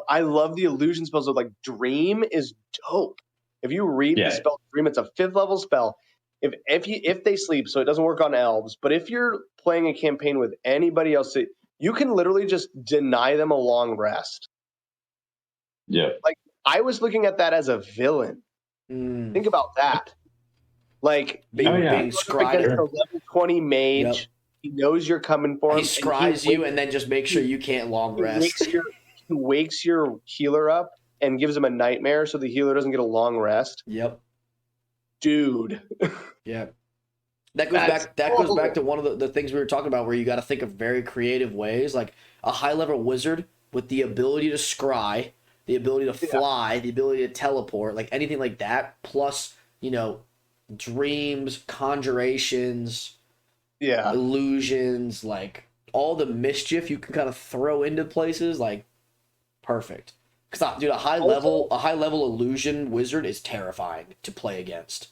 I love the illusion spells. Of like Dream is dope. If you read the yeah spell Dream, it's a 5th level spell. If they sleep, so it doesn't work on elves. But if you're playing a campaign with anybody else, you can literally just deny them a long rest. yeah Like I was looking at that as a villain. Mm. Think about that. Like oh you Being yeah goes up against a scryed. sure. level 20 Yep. mage. He knows you're coming for He him, and he scries you wakes and then just makes sure he, you can't long he wakes rest. your healer up and gives him a nightmare so the healer doesn't get a long rest. Yep. Dude, Yep. That goes that's back. That goes back cool. to one of the things we were talking about, where you got to think of very creative ways, like a high level wizard with the ability to scry, the ability to Yeah, fly, the ability to teleport, like anything like that. Plus, dreams, conjurations, yeah. illusions, like all the mischief you can kind of throw into places, like perfect. Because dude, Also, a high level illusion wizard is terrifying to play against.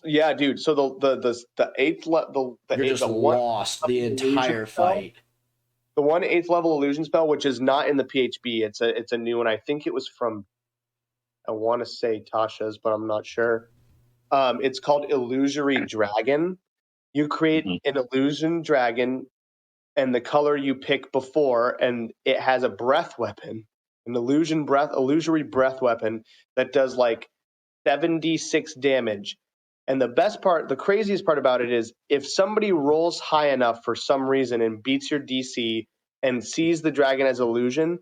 yeah, dude. So the eighth You're just the one lost the illusion entire spell, fight. the one eighth level illusion spell, which is not in the PHB. It's a new one. I think it was from I want to say Tasha's, but I'm not sure. It's called Illusory Dragon. You create Mhm. an illusion dragon and the color you pick before, and it has a breath weapon, an illusory breath weapon that does like 76 damage. And the craziest part about it is if somebody rolls high enough for some reason and beats your DC and sees the dragon as illusion,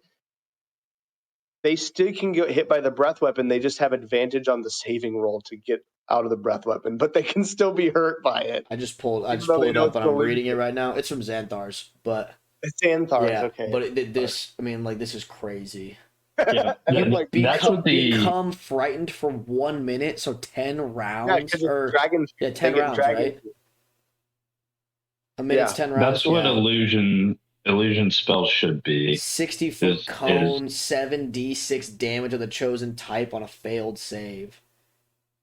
they still can get hit by the breath weapon. They just have advantage on the saving roll to get out of the breath weapon, but they can still be hurt by it, I even just though pulled they it know up it's and an I'm reading it illusion. right now. It's from Xanthar's, but It's Xanthar's, yeah, okay. but this, I mean, like this is crazy. Yeah, And You then, like, that's what the become frightened for 1 minute, so 10 yeah, rounds, because or dragons, yeah, they 10 get rounds, dragon. right? A minute's Yeah, 10 rounds. that's what Yeah. illusion spells should be. 60-foot Is cone, 7d6 damage of the chosen type on a failed save.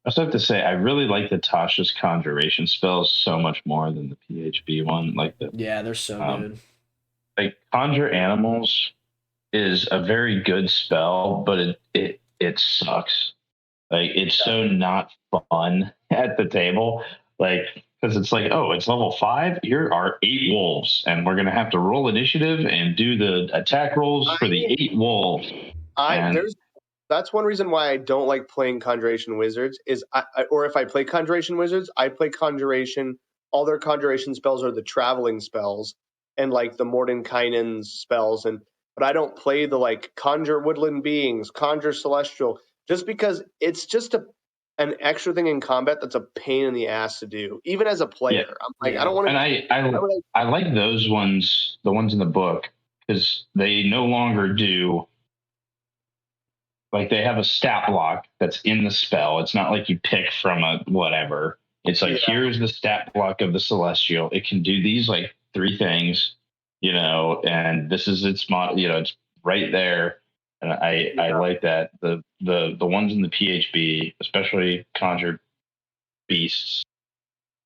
I also have to say I really like the Tasha's conjuration spells so much more than the PHB one. Yeah, they're so good. Like conjure animals is a very good spell, but it sucks. Like it's so not fun at the table. Like because it's like, oh, it's level 5. Here are 8 wolves, and we're gonna have to roll initiative and do the attack rolls for the 8 wolves. And that's one reason why I don't like playing Conjuration Wizards. Or if I play Conjuration Wizards, I play Conjuration. All their Conjuration spells are the traveling spells and like the Mordenkainen's spells, but I don't play the like Conjure Woodland Beings, Conjure Celestial, just because it's just an extra thing in combat that's a pain in the ass to do, even as a yeah, player. I'm like, I don't want and to. I like those ones, the ones in the book, because they no longer do like they have a stat block that's in the spell. It's not like you pick from a whatever. It's like here's the stat block of the celestial. It can do these like 3 things, and this is its mod. It's right there, and I like that. The ones in the PHB, especially conjured beasts,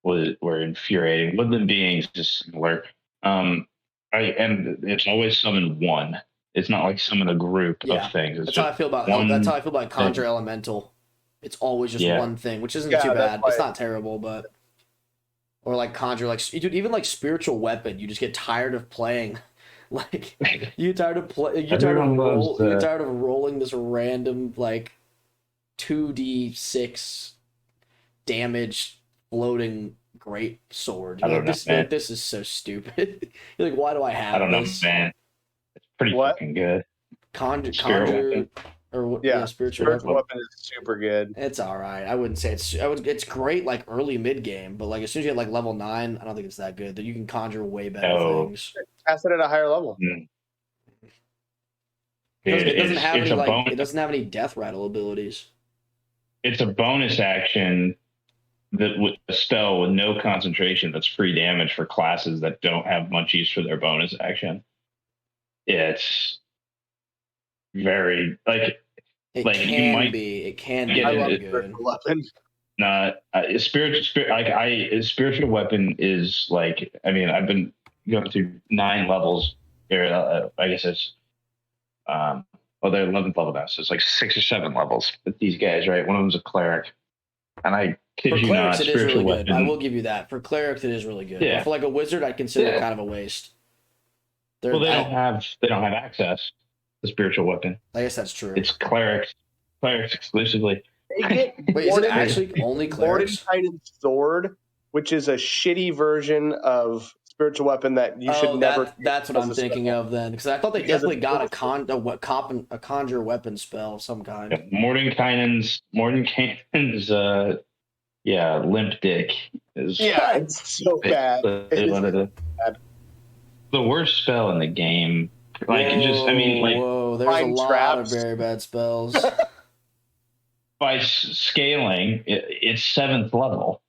were infuriating. Woodland beings is similar. And it's always summon one. It's not like summon a group Yeah, of things. It's that's how just I feel about. one That's how I feel about Conjure thing. Elemental. It's always just Yeah. one thing, which isn't Yeah, too that's bad. why- It's not terrible, but or like Conjure, like dude, even like Spiritual Weapon, you just get tired of playing. Like you tired of play. You tired of Everyone loves You're tired of rolling this random like 2d6 damage floating great sword. I You're don't like know, this. man. This is so stupid. You're like, why do I I have don't know, this? man. It's pretty What? fucking good. Conjure, Spirit conjure, weapon. or what? Yeah, Yeah, spiritual Spiritual weapon. Weapon is super good. It's all right. I wouldn't say it's. It's great like early mid game, but like as soon as you get like level 9, I don't think it's that good. That you can conjure way better No. things. Cast it at a higher level. Mm. It doesn't have It's any a like. bonus. It doesn't have any death rattle abilities. It's a bonus action that with a spell with no concentration that's free damage for classes that don't have much use for their bonus action. It's very It like you can might be. It can get be I it. love very good. Spiritual Weapon. not spiritual weapon is like, I mean, I've been going through 9 levels here. I guess it's well, they're 11th level now, so it's like 6 or 7 levels with these guys, right? One of them's a cleric, and I kid For you clerics, not, it is really spiritual good. I weapon. will give you that. For clerics, it is really good. Yeah. But for like a wizard, I consider it Yeah. kind of a waste. Well, they don't have access to spiritual weapon. I guess that's true. It's clerics exclusively. They get Wait, is it actually only clerics? Mordenkainen's sword, which is a shitty version of Spiritual Weapon that you should never. That's what as I'm a thinking spell. of then, because I thought they Because definitely got it's- a conjure weapon spell of some kind. Yeah, Mordenkainen's limp dick is Yeah, it's so bad. The worst spell in the game. Like Whoa, there's a Find lot traps. of very bad spells. by scaling, it's 7th level.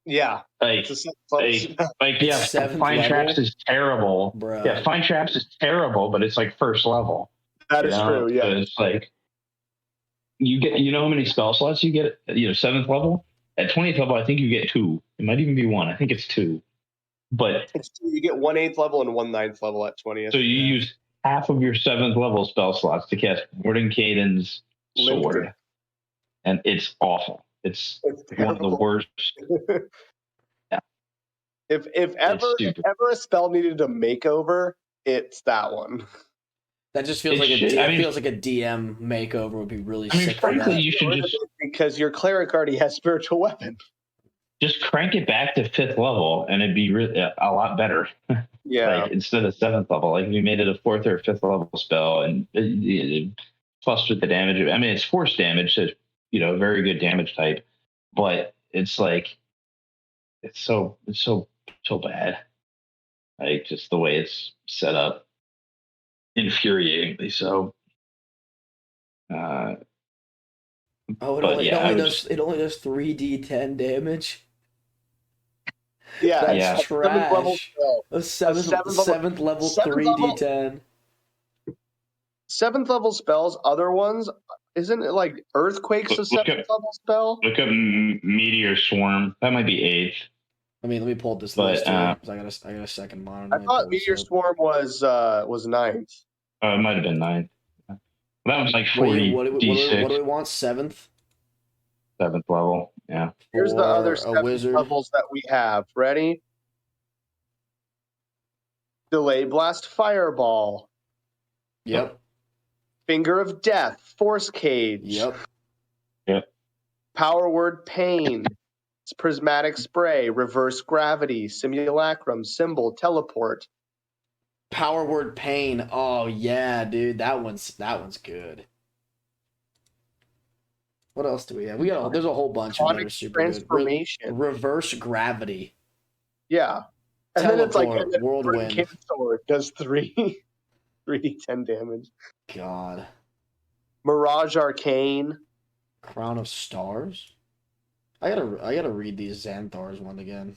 Yeah, Like, it's a It's 7th Find level? Traps is terrible. Bruh. Yeah, Find Traps is terrible, but it's like 1st level. that is true. So Yeah, it's like you know how many spell slots you get? 7th level. At 20th level, I think you get 2. It might even be 1. I think it's 2. But you get 1 8th level and 1 9th level at 20th. so you use half of your 7th level spell slots to cast Mordenkainen's sword, and it's awful. It's one of the worst. If ever a spell needed a makeover, it's that one. That just feels feels like a DM makeover would be really sick. Frankly, for you should just because your cleric already has Spiritual Weapon. just crank it back to 5th level, and it'd be a lot better. Yeah, like instead of 7th level, like we made it a 4th or 5th level spell, and plus with the damage. I mean, it's force damage, so very good damage type, but it's like it's so bad. Like just the way it's set up, infuriatingly so. Oh, it But only, yeah, I would does 3d10 damage. Yeah, That's Yeah. seventh level trash. spell. A seventh level Seventh level 3d10. seventh level spells. Other ones, isn't it like earthquakes a Look seventh level spell? up Meteor Swarm. That might be 8th. Let me pull up this But, list here. 'Cause I got a second monitor. I thought Meteor Swarm was ninth. It might have been 9th. That was like What 40 do we want? 7th? 7th level. Yeah. Here's the other For a seventh wizard. levels that we have. Ready? Delay Blast Fireball. Yep. Finger of Death. Force Cage. Yep. Power Word Pain. Prismatic Spray. Reverse Gravity. Simulacrum. Symbol. Teleport. Power word pain. Oh yeah, dude. That one's good. What else do we have? There's a whole bunch of that are super good. Transformation. Reverse gravity. Yeah. And Teleport, then it's like whirlwind. Sword does 3d10 damage. God. Mirage Arcane. Crown of Stars. I gotta read these Xanthar's one again.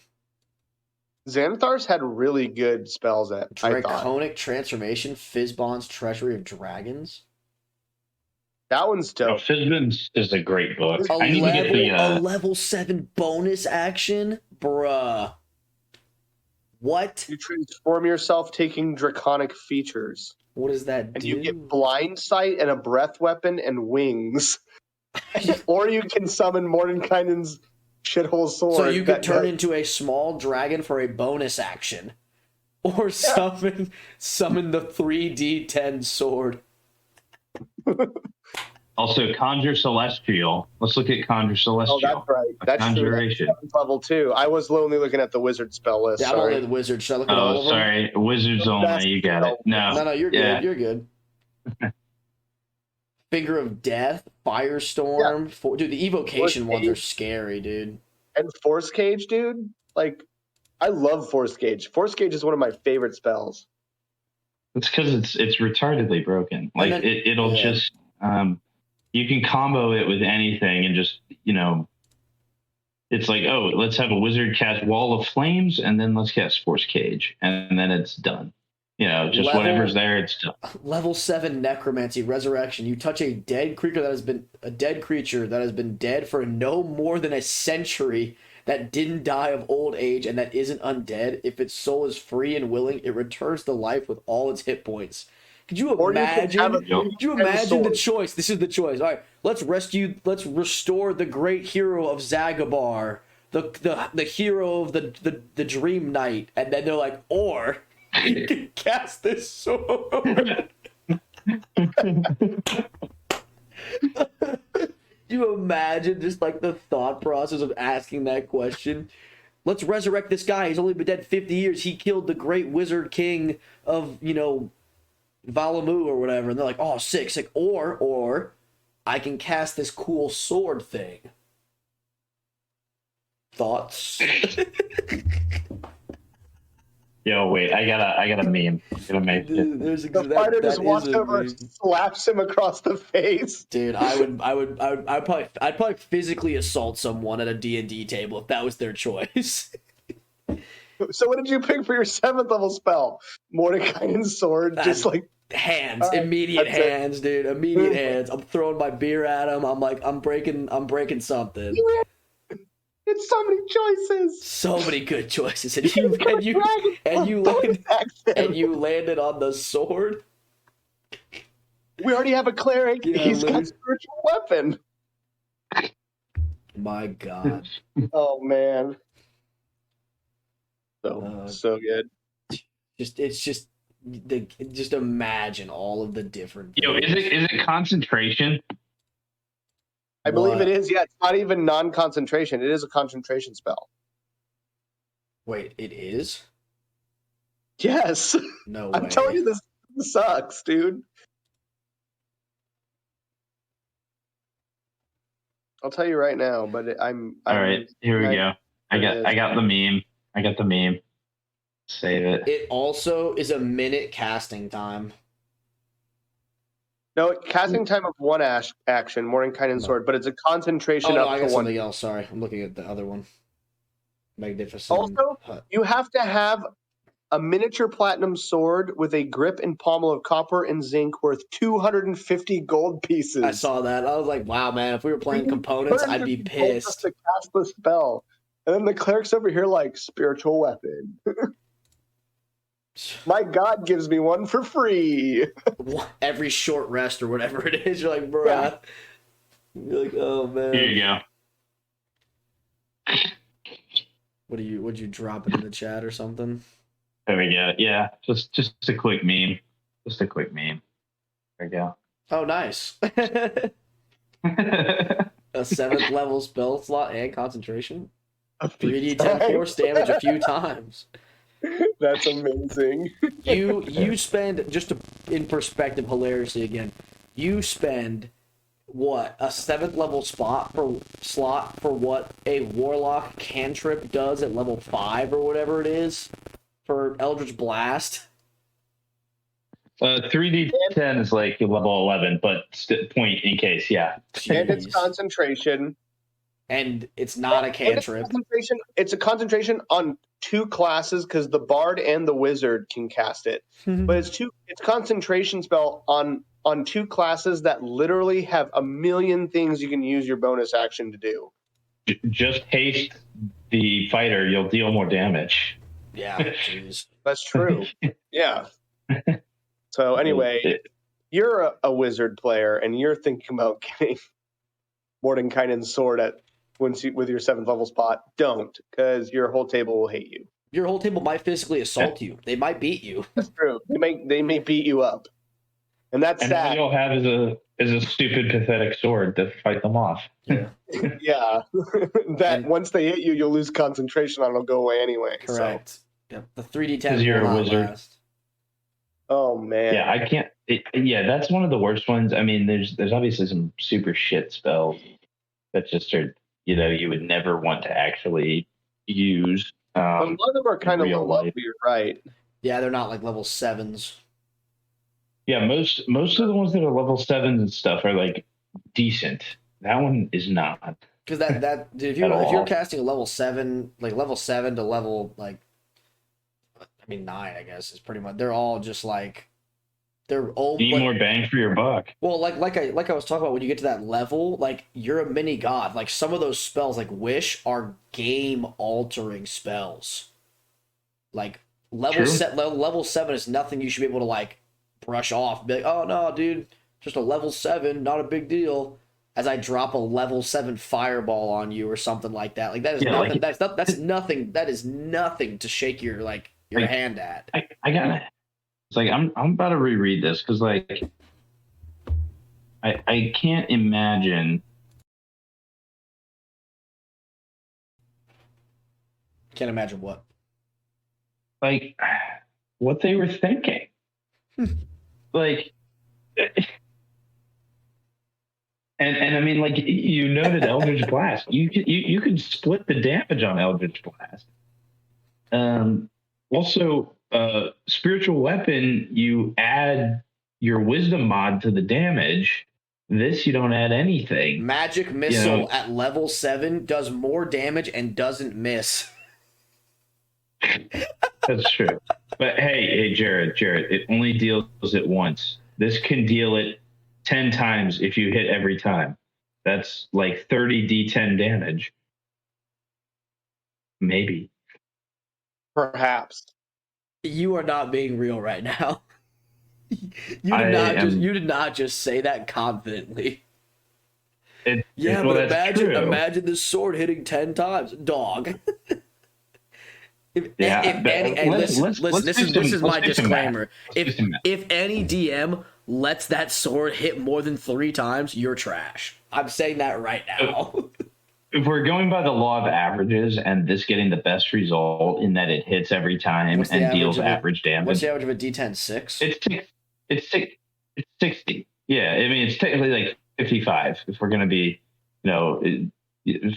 Xanathar's had really good spells I thought. Draconic Transformation, Fizzbond's Treasury of Dragons. That one's dope. Fizzbond's is a great book. I need to get a level 7 bonus action, bruh. What? You transform yourself taking draconic features. What does that and do? You get blind sight and a breath weapon and wings. Or you can summon Mordenkainen's shithole sword. So you could turn into a small dragon for a bonus action. Or summon the 3d10 sword. Also, Conjure Celestial. Let's look at Conjure Celestial. Oh, that's right. That's Conjuration. True. That's level 2. I was only looking at the wizard spell list. Yeah, I'm only the wizard. Should I look at all of them? Sorry. Wizards only. You got it. No, you're good. You're good. Finger of Death, Firestorm. Yeah. Dude, the evocation ones are scary, dude. And Force Cage, dude. Like, I love Force Cage. Force Cage is one of my favorite spells. It's because it's retardedly broken. Like, it'll just... you can combo it with anything and just, it's like, oh, let's have a wizard cast Wall of Flames and then let's cast Force Cage. And then it's done. Whatever's there, it's done. Level 7 Necromancy, Resurrection. You touch a dead creature that has been dead for no more than a century, that didn't die of old age and that isn't undead. If its soul is free and willing, it returns to life with all its hit points. Could you imagine? The choice? This is the choice. All right, let's restore the great hero of Zagabar, the hero of the Dream Knight, and then they're like, or you can cast this sword. You imagine just like the thought process of asking that question? Let's resurrect this guy. He's only been dead 50 years. He killed the great wizard king of, Valamu or whatever. And they're like, oh, sick. Or I can cast this cool sword thing. Thoughts? Yo, wait, I got a meme. The fighter just walks over and slaps him across the face. Dude, I'd probably physically assault someone at a D&D table if that was their choice. So what did you pick for your 7th level spell? Mordekainen's sword, just like hands, immediate hands, dude, immediate hands. I'm throwing my beer at him. I'm like, I'm breaking something. It's so many choices. So many good choices. And you landed on the sword. We already have a cleric. Yeah, He's got spiritual weapon. My God. Oh man. So good. Just imagine all of the different things. Yo, is it concentration? I believe it is. Yeah, it's not even non-concentration. It is a concentration spell. Wait, it is? Yes. No way. I'm telling you, this sucks, dude. I'll tell you right now, but I'm all right, here we go. I got the meme. Save it. It also is a minute casting time. No, casting time of one action, Mordenkainen Sword, but it's a concentration no, up I to got one. something else. Sorry, I'm looking at the other one. Magnificent. Also, Hut. you have to have a miniature platinum sword with a grip and pommel of copper and zinc worth 250 gold pieces. I saw that. I was like, wow, man, if we were playing components, I'd be 250 gold pissed. just to cast the spell. And then the cleric's over here like, spiritual weapon. My god gives me one for free. Every short rest or whatever it is, you're like, bruh. Yeah. You're like, oh man. Here you go. Would you drop it in the chat or something? There we go. Yeah, just a quick meme. Just a quick meme. There we go. Oh, nice. A 7th level spell slot and concentration. 3d10 force damage a few times. That's amazing. You spend, just to, in perspective, hilariously again, you spend what, a 7th level slot for what a warlock cantrip does at level 5 or whatever it is for Eldritch Blast. 3d10 is like level 11, but point in case, yeah. Jeez. And it's concentration. And it's not a cantrip. It's a concentration on 2 classes because the bard and the wizard can cast it. But it's concentration spell on 2 classes that literally have a million things you can use your bonus action to do. Just haste the fighter, you'll deal more damage. Yeah, jeez. That's true. Yeah. So anyway, you're a wizard player and you're thinking about getting Mordenkainen's sword with your 7th level spot. Don't, because your whole table will hate you. Your whole table might physically assault you. They might beat you. That's true. They may beat you up, and that's sad. All you'll have is a stupid, pathetic sword to fight them off. Yeah. Yeah. Once they hit you, you'll lose concentration on. It'll go away anyway. Correct. So. Yeah. The 3d10 because you're a wizard. Last. Oh man. Yeah, I can't. That's one of the worst ones. I mean, there's obviously some super shit spells that just are, you would never want to actually use. But a lot of them are kind of low level. You're right. Yeah, they're not like level 7s. Yeah, most of the ones that are level 7s and stuff are like decent. That one is not. Because if you're casting a level 7, like level 7 to level 9, I guess is pretty much. They're all just like they're all. Need more bang for your buck. Well, like I was talking about, when you get to that level, like you're a mini god. Like some of those spells, like Wish, are game altering spells. Like level 7 is nothing you should be able to like brush off. Be like, oh no, dude, just a level 7, not a big deal. As I drop a level 7 fireball on you or something like that. Like that is nothing. That's nothing. That is nothing to shake your hand at. I got it. It's like I'm about to reread this because like I can't imagine. Can't imagine what. Like what they were thinking. Like and I mean, like, you noted Eldritch Blast. You could split the damage on Eldritch Blast. Also, spiritual weapon, you add your wisdom mod to the damage. This, you don't add anything. Magic missile at level 7 does more damage and doesn't miss. That's true. But hey, Jared, it only deals it once. This can deal it 10 times if you hit every time. That's like 30 D10 damage. Maybe. Perhaps. You are not being real right now. You did not just say that confidently. But imagine this sword hitting 10 times, dog. Listen, this is my disclaimer. If any DM lets that sword hit more than 3 times, you're trash. I'm saying that right now. If we're going by the law of averages and this getting the best result in that it hits every time and deals average damage. What's the average of a D10? 6? It's 60. Yeah, I mean, it's technically like 55 if we're going to be,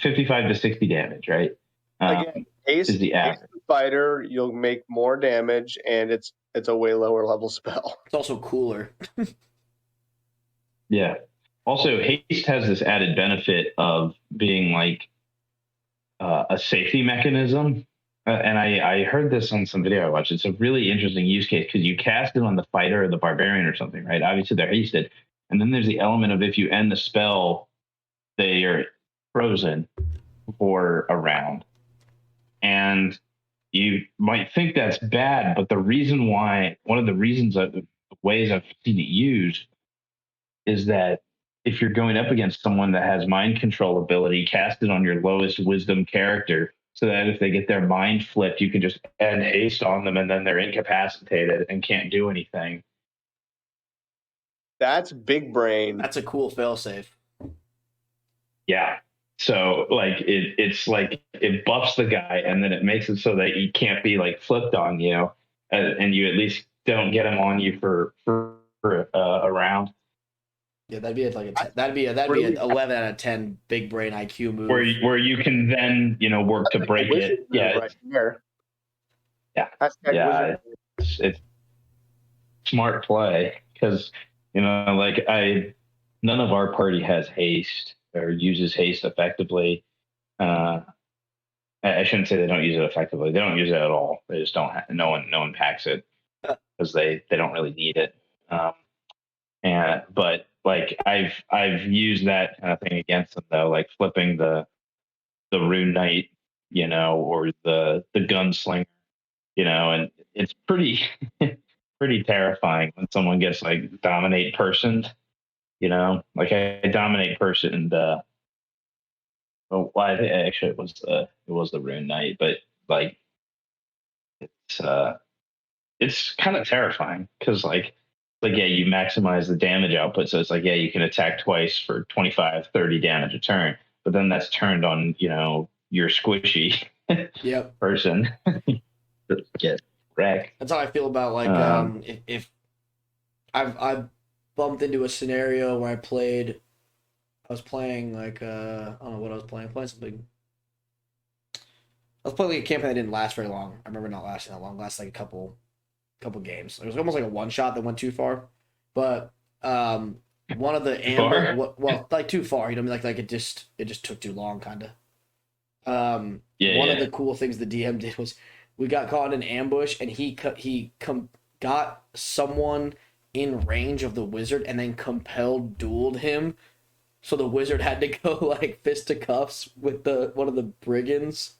55 to 60 damage, right? Again, Ace is the average. Fighter, you'll make more damage, and it's a way lower level spell. It's also cooler. Yeah. Also, haste has this added benefit of being like a safety mechanism. And I heard this on some video I watched. It's a really interesting use case because you cast it on the fighter or the barbarian or something, right? Obviously, they're hasted. And then there's the element of if you end the spell, they are frozen for a round. And you might think that's bad, but the reason why, one of the reasons, the ways I've seen it used is that if you're going up against someone that has mind control ability, cast it on your lowest wisdom character so that if they get their mind flipped, you can just end haste on them and then they're incapacitated and can't do anything. That's big brain. That's a cool failsafe. Yeah. So like it's like it buffs the guy and then it makes it so that he can't be like flipped on you, and you at least don't get him on you for a round. Yeah, that'd be an 11 out of 10 big brain IQ move. Where you can then work to break it. Yeah, right there. Yeah, yeah. It's smart play because like none of our party has haste or uses haste effectively. I shouldn't say they don't use it effectively. They don't use it at all. They just don't. No one packs it because they don't really need it. But like I've used that kind of thing against them though, like flipping the rune knight, or the gunslinger, and it's pretty pretty terrifying when someone gets like dominate personed. Like I dominate personed. Oh, well, I think actually it was the rune knight, but like it's kind of terrifying because like yeah, you maximize the damage output, so it's like yeah, you can attack twice for 25 30 damage a turn, but then that's turned on your squishy Yep. person get wrecked. That's how I feel about like if I've bumped into a scenario where I was playing like I don't know what I was playing. Playing something. I was playing like a campaign that didn't last very long. I remember not lasting that long. It lasted like a couple games. It was almost like a one shot that went too far. But one of the well, like too far. You know what I mean? Like it just took too long, kind of. One of the cool things the DM did was we got caught in an ambush and he got someone in range of the wizard and then compelled dueled him. So the wizard had to go like fisticuffs with one of the brigands.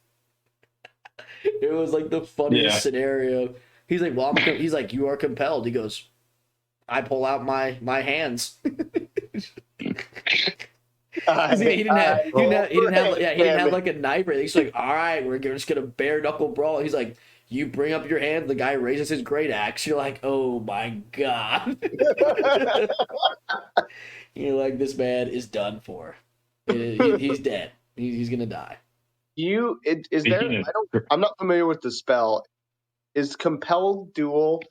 It was like the funniest scenario. He's like, well, he's like, you are compelled. He goes, I pull out my hands. He didn't have like a knife or anything. He's like, all right, we're just gonna bare knuckle brawl. He's like, you bring up your hand. The guy raises his great axe. You're like, oh my god. You're like, this man is done for. He's dead. He's gonna die. I'm not familiar with the spell. Is compelled duel?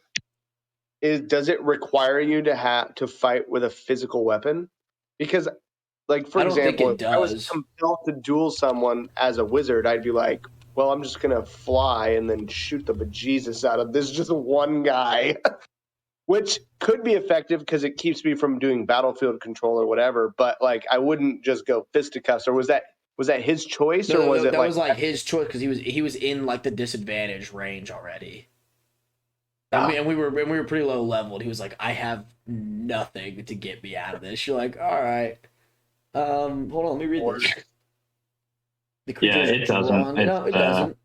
Does it require you to fight with a physical weapon? Because, like for example, if I was compelled to duel someone as a wizard, I'd be like, well, I'm just gonna fly and then shoot the bejesus out of this just one guy. Which could be effective because it keeps me from doing battlefield control or whatever. But like, I wouldn't just go fisticuffs. Or was that his choice, or was it that was like his choice because he was in like the disadvantage range already. And we were pretty low leveled. He was like, I have nothing to get me out of this. You're like, all right, hold on, let me read this. It doesn't. No, it doesn't.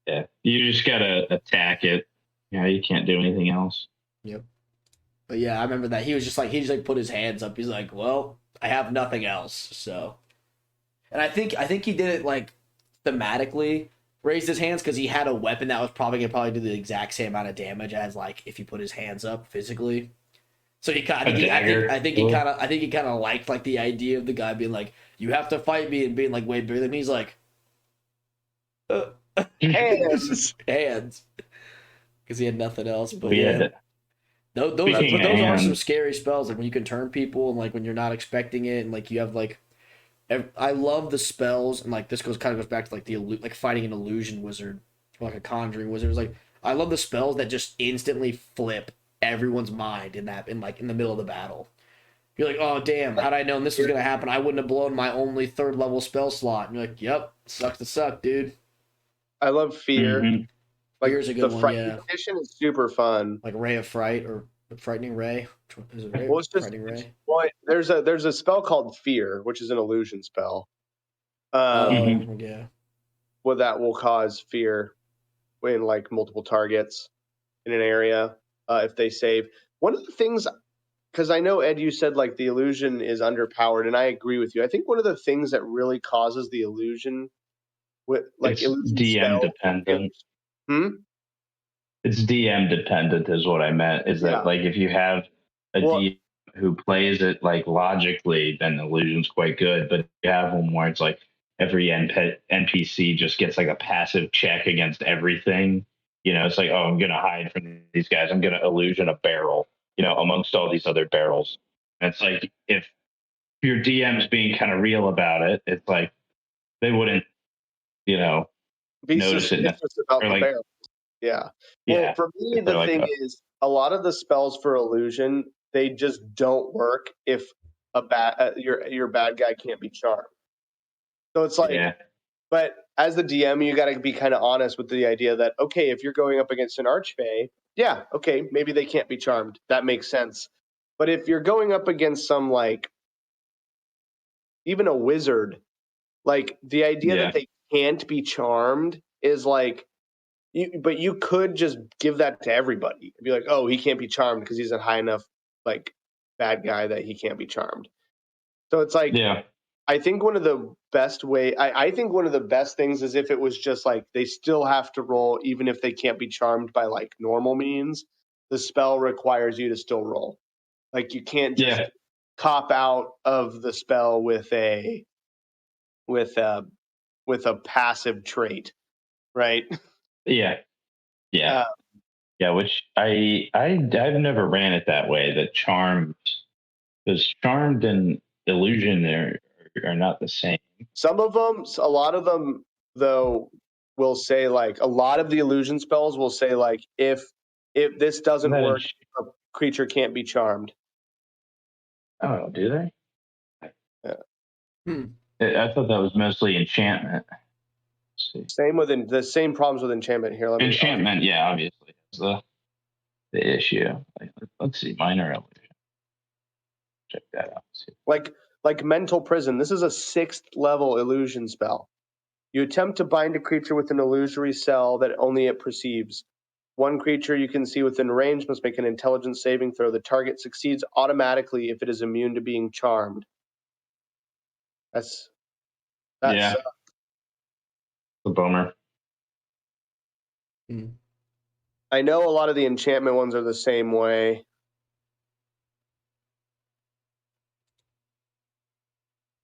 Yeah, you just gotta attack it. Yeah, you can't do anything else. Yep. But yeah, I remember that. He just put his hands up. He's like, well, I have nothing else. So, and I think he did it like thematically, raised his hands because he had a weapon that was probably gonna do the exact same amount of damage as like if he put his hands up physically. So I think he kind of liked like the idea of the guy being like, you have to fight me and being like way bigger than me. He's like, hands. Because he had nothing else, but those are some scary spells. Like when you can turn people, and like when you're not expecting it, and like you have like, I love the spells, and like this goes back to like fighting an illusion wizard, or like a conjuring wizard. It's like I love the spells that just instantly flip everyone's mind in the middle of the battle. You're like, oh damn, had I known this was gonna happen, I wouldn't have blown my only 3rd level spell slot. And you're like, yep, sucks to suck, dude. I love fear. Mhm. Like Fear's a good the one, frightening yeah. condition is super fun. Like Ray of Fright or Frightening Ray. Is it Ray? Well, it's just Frightening Ray. well, there's a spell called fear, which is an illusion spell. Oh Mhm. yeah. Well, that will cause fear in like multiple targets in an area if they save. One of the things, because I know Ed, you said like the illusion is underpowered, and I agree with you. I think one of the things that really causes the illusion with like It's illusion DM spell. dependent. Hmm? It's DM dependent is what I meant. Is Yeah. that like if you have a Well, DM who plays it like logically, then the illusion's quite good. But you have one where it's like every NPC just gets like a passive check against everything. It's like, oh, I'm gonna hide from these guys. I'm gonna illusion a barrel, amongst all these other barrels. And it's like if your DM's being kind of real about it, it's like they wouldn't, you know, be notice it suspicious about or the like, barrel. Yeah. Well, yeah, for me, if they're the like, thing is, a lot of the spells for illusion, they just don't work if your bad guy can't be charmed. So it's like, yeah, but as the DM, you got to be kind of honest with the idea that okay, if you're going up against an archfey, yeah, okay, maybe they can't be charmed. That makes sense. But if you're going up against some like even a wizard, like the idea yeah, that they can't be charmed is like but you could just give that to everybody and be like, oh, he can't be charmed because he's a high enough like bad guy that he can't be charmed. So it's like yeah, I think one of the I think one of the best things is if it was just like they still have to roll even if they can't be charmed by like normal means. The spell requires you to still roll. Like you can't just yeah, cop out of the spell with a with a passive trait, right? yeah, yeah. Uh, Yeah, which I've never ran it that way. That charmed, because charmed and illusion are not the same. Some of them, a lot of them, though, will say like a lot of the illusion spells will say like if this Isn't doesn't that work, a creature can't be charmed. oh, do they? Yeah. Hmm. I thought that was mostly enchantment. Let's see. Same with the same problems with enchantment here. Let me. Enchantment, yeah, obviously is the issue. Like, let's see, minor illusion. Check that out. See. Like mental prison. This is a 6th level illusion spell. You attempt to bind a creature with an illusory cell that only it perceives. One creature you can see within range must make an intelligence saving throw. The target succeeds automatically if it is immune to being charmed. That's Yeah, a bummer. Hmm. I know a lot of the enchantment ones are the same way.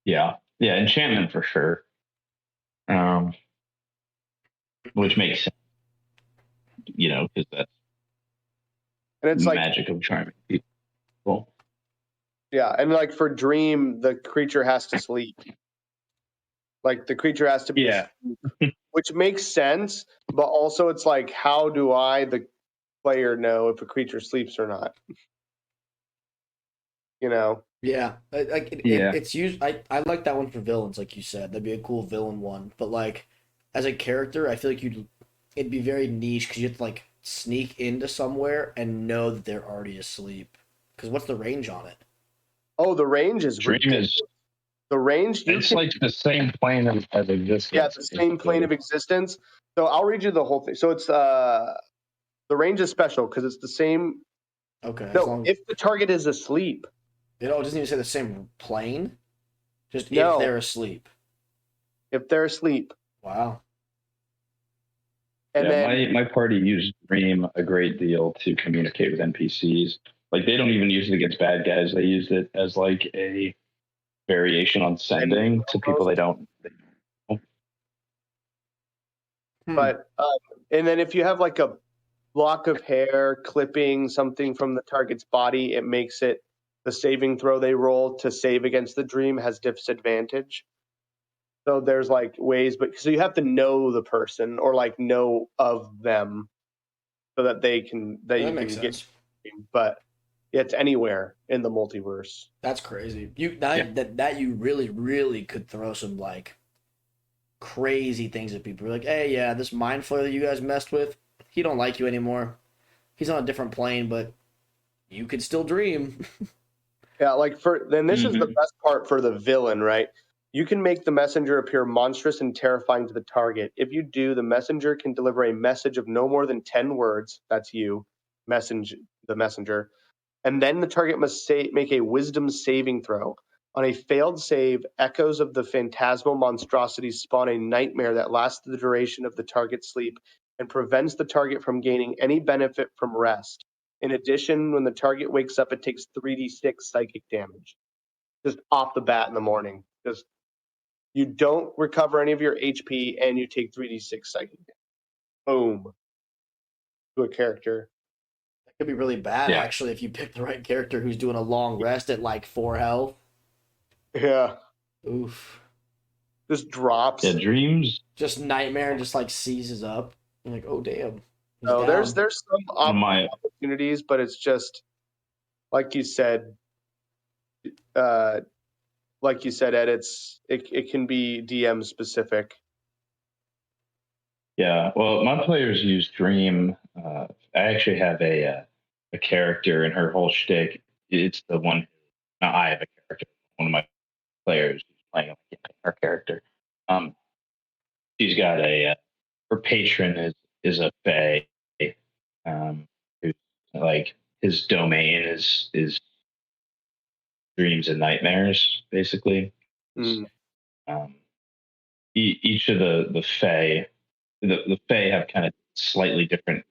Yeah, yeah, enchantment for sure. Um, which makes sense, because that's And it's like, magic of charming people. yeah, and like for dream, the creature has to sleep. Like the creature has to be Yeah, asleep, which makes sense, but also it's like, how do I, the player, know if a creature sleeps or not? You know? Yeah, like yeah, it's used. I like that one for villains, like you said. That'd be a cool villain one. But like, as a character, I feel like it'd be very niche because you have to like sneak into somewhere and know that they're already asleep. Because what's the range on it? Oh, the range is dream ridiculous. is The range you it's can, like the same plane as yeah, existence. the same plane Basically. of existence. So I'll read you the whole thing. So it's the range is special because it's the same. Okay, as No, long if the target is asleep. it doesn't even say the same plane. Just if No, they're asleep. if they're asleep. Wow. And Yeah, then my party used Dream a great deal to communicate with NPCs. Like they don't even use it against bad guys. They used it as like a variation on sending to people they almost. don't. Hmm. But and then if you have like a block of hair clipping something from the target's body, it makes it the saving throw they roll to save against the dream has disadvantage. So there's like ways, but so you have to know the person or like know of them so that That you makes can get. sense. But It's anywhere in the multiverse. That's crazy. That you really, really could throw some like crazy things at people. Like, hey, yeah, this mind flayer that you guys messed with, he don't like you anymore. He's on a different plane, but you could still dream. Yeah, like then this is the best part for the villain, right? You can make the messenger appear monstrous and terrifying to the target. If you do, the messenger can deliver a message of no more than 10 words. That's you, the messenger. And then the target must make a wisdom saving throw. On a failed save, echoes of the phantasmal monstrosity spawn a nightmare that lasts the duration of the target's sleep and prevents the target from gaining any benefit from rest. In addition, when the target wakes up, it takes 3d6 psychic damage. Just off the bat in the morning. Just you don't recover any of your HP and you take 3d6 psychic damage. Boom. To a character. That could be really bad, Yeah. actually, if you pick the right character who's doing a long rest at like 4 health. Yeah. Oof. Just drops. Yeah, dreams. Just nightmare and just like seizes up. You're like, oh damn. He's No, down. there's some opportunities, but it's just like you said, Ed. It can be DM specific. Yeah, well, my players use dream. I actually have a character, and her whole shtick. It's the one. Now I have a character. One of my players who's playing her character. Um, she's got her patron is a fae. Who's like his domain is dreams and nightmares, basically. Mm. Um, each of the fae, the fae have kind of slightly different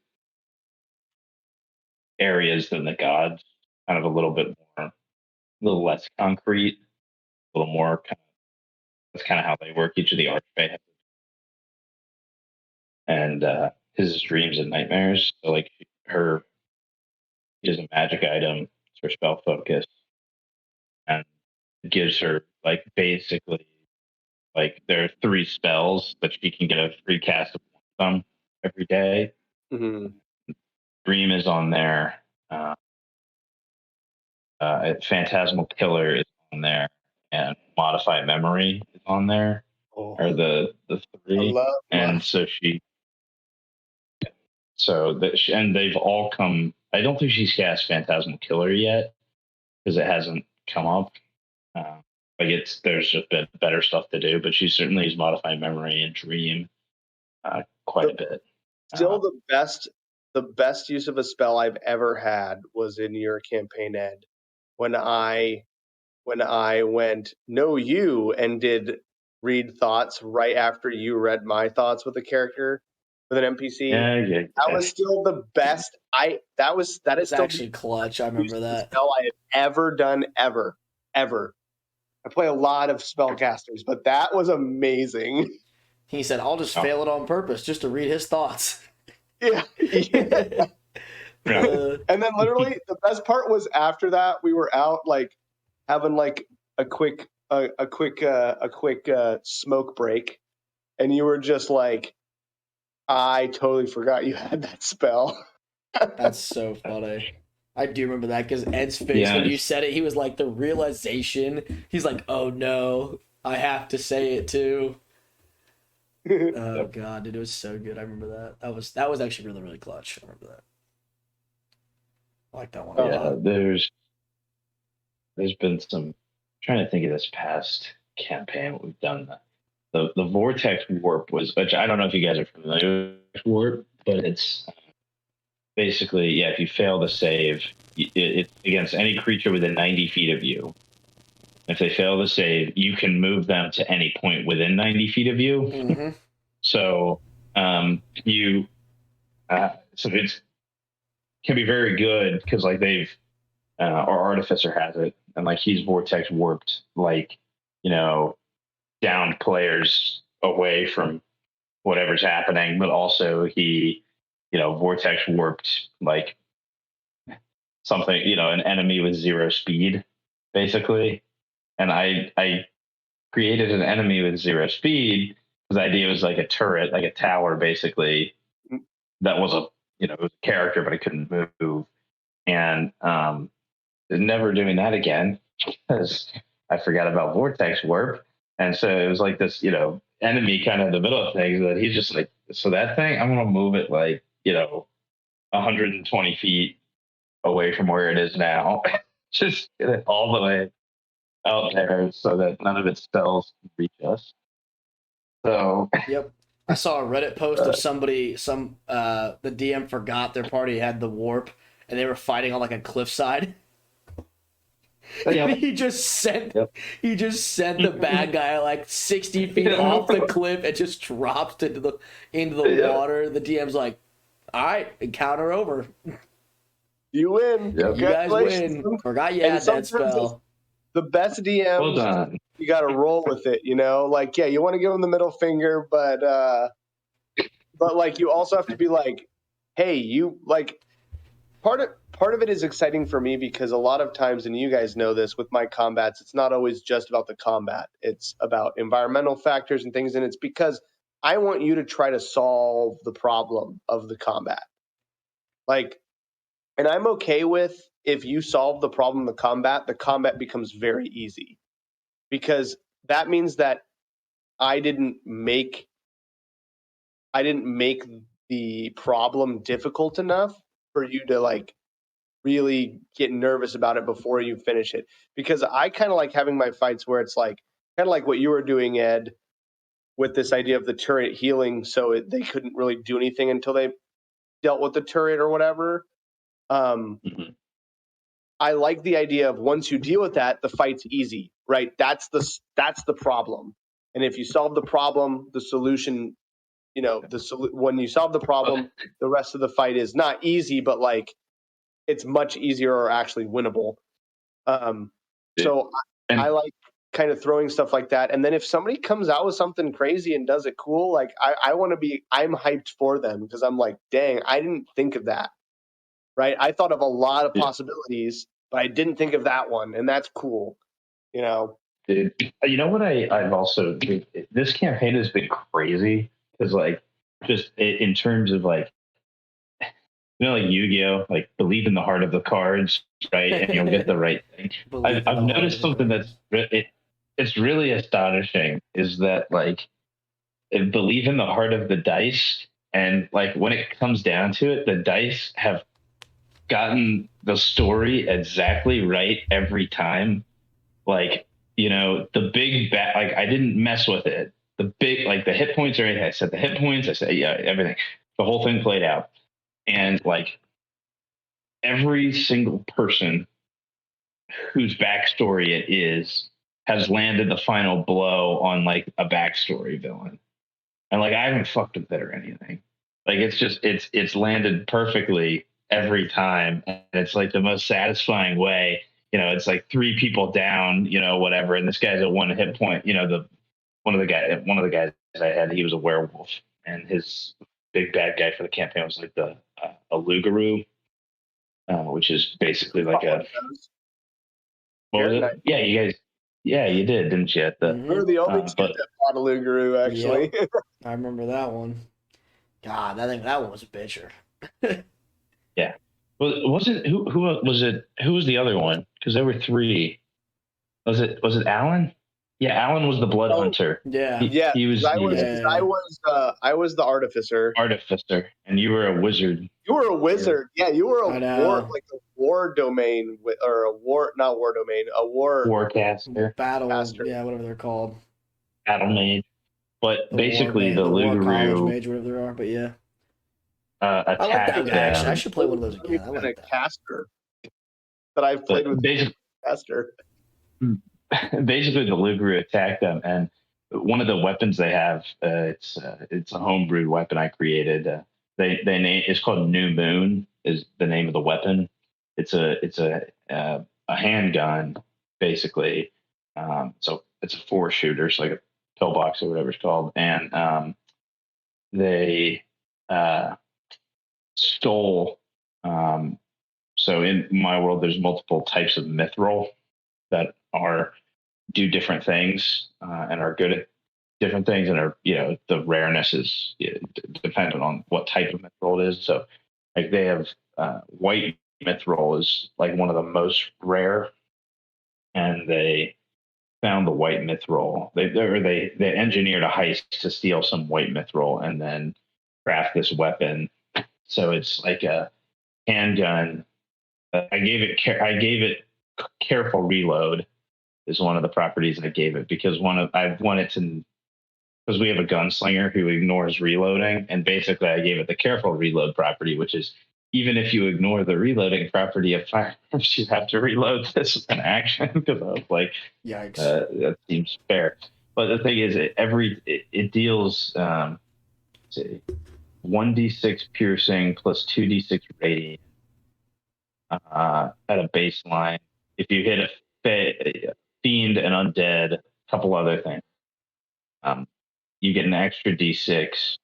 areas than the gods, kind of a little bit more, a little less concrete, a little more kind of, that's kind of how they work. Each of the archfey and his is dreams and nightmares. So like her is a magic item, it's her spell focus, and it gives her like basically like there are 3 spells that she can get a free cast of them every day. Mm-hmm. Dream is on there. Phantasmal Killer is on there, and Modify Memory is on there. Oh, Are the 3, and and they've all come. I don't think she's cast Phantasmal Killer yet because it hasn't come up. There's just been better stuff to do, but she certainly is Modify Memory and Dream quite a bit. Still, the best use of a spell I've ever had was in your campaign, Ed, when I went know you and did read thoughts right after you read my thoughts with a character with an NPC. Yeah. That was still the best. That is still actually clutch. I remember that spell I have ever done ever. I play a lot of spellcasters, but that was amazing. He said, "I'll just fail it on purpose just to read his thoughts." Yeah. And then literally the best part was after that we were out like having like a quick smoke break, and you were just like, I totally forgot you had that spell. That's so funny. I do remember that because Ed's face when you said it, he was like the realization. He's like, "Oh no, I have to say it too." Oh god, dude, it was so good. I remember that. That was actually really, really clutch. I remember that. I like that one a lot. There's been some. I'm trying to think of this past campaign what we've done. The vortex warp was, which I don't know if you guys are familiar with warp, but it's basically if you fail to save, it's against any creature within 90 feet of you. If they fail to save, you can move them to any point within 90 feet of you. Mm-hmm. So so it can be very good because like they've our artificer has it, and like he's vortex warped, like downed players away from whatever's happening, but also he vortex warped like something, an enemy with 0 speed basically. And I created an enemy with 0 speed. The idea was like a turret, like a tower, basically. That was it was a character, but I couldn't move. And never doing that again because I forgot about vortex warp. And so it was like this, enemy kind of in the middle of things that he's just like, so that thing, I'm going to move it like, 120 feet away from where it is now. Just get it all the way out there so that none of its spells can reach us. So, Yep. I saw a Reddit post of the DM forgot their party had the warp and they were fighting on like a cliffside. Yep. He just sent the bad guy like 60 feet off the cliff and just drops into the water. The DM's like, all right, encounter over. You win. Yep. You guys win. Forgot you had that spell. The best DMs, well done. You got to roll with it, Like, yeah, you want to give them the middle finger, but like you also have to be like, hey, you like. Part of it is exciting for me because a lot of times, and you guys know this with my combats, it's not always just about the combat. It's about environmental factors and things, and it's because I want you to try to solve the problem of the combat. Like, and I'm okay with if you solve the problem of the combat becomes very easy. Because that means that I didn't make the problem difficult enough for you to like really get nervous about it before you finish it. Because I kind of like having my fights where it's like kind of like what you were doing, Ed, with this idea of the turret healing, so they couldn't really do anything until they dealt with the turret or whatever. I like the idea of once you deal with that, the fight's easy, right? That's the problem. And if you solve the problem, the solution, when you solve the problem, the rest of the fight is not easy, but like it's much easier or actually winnable. So I like kind of throwing stuff like that. And then if somebody comes out with something crazy and does it cool, like I'm hyped for them because I'm like, dang, I didn't think of that. Right. I thought of a lot of possibilities, but I didn't think of that one. And that's cool. Dude, you know what I've also, this campaign has been crazy because like, just in terms of like, like Yu-Gi-Oh, like believe in the heart of the cards, right? And you'll get the right thing. I've noticed something it's really astonishing is that like, believe in the heart of the dice. And like, when it comes down to it, the dice have gotten the story exactly right every time. Like, the big bat, like I didn't mess with it. The big, like the hit points are right. I said the hit points. I said, yeah, everything. The whole thing played out. And like every single person whose backstory it is has landed the final blow on like a backstory villain. And like, I haven't fucked with it or anything. Like, it's landed perfectly every time. And it's like the most satisfying way. It's like 3 people down, whatever. And this guy's at 1 hit point. One of the guys I had, he was a werewolf, and his big bad guy for the campaign was like a Lugaroo, which is basically like a. What was it? Yeah, you guys. Yeah, you did, didn't you? We're the only two that fought a Lugaroo, actually. Yep. I remember that one. God, that one was a bitcher. Yeah. Well, wasn't who was it? Who was the other one? Because there were 3. Was it Alan? Yeah, Alan was the blood hunter. Yeah, he was. I was the artificer. Artificer, and you were a wizard. You were a wizard. Yeah, you were a war domain or a warcaster, battle. caster. Yeah, whatever they're called. Battle mage, but basically the Lugaroo mage, whatever they are. But yeah. I like that guy. Actually, I should play one of those again. I like a caster that I've played with. Caster. Basically, the Lugaroo attacked them, and one of the weapons they have, it's a homebrewed weapon I created. They name it's called New Moon is the name of the weapon. It's a handgun basically. So it's a 4-shooter, so like a pillbox or whatever it's called, and they stole. So in my world, there's multiple types of mithril that do different things and are good at different things, and are the rareness is dependent on what type of mithril it is. So like they have white myth roll is like one of the most rare, and they found the white mithril. They engineered a heist to steal some white mithril and then craft this weapon. So it's like a handgun. I gave it careful reload is one of the properties I gave it, because I wanted to, because we have a gunslinger who ignores reloading, and basically I gave it the careful reload property, which is even if you ignore the reloading property of firearms, you have to reload this with an action, because I was like, Yikes. that seems fair. But the thing is, it deals 1d6 piercing plus 2d6 radiant at a baseline. If you hit a fiend and undead, a couple other things, you get an extra d6.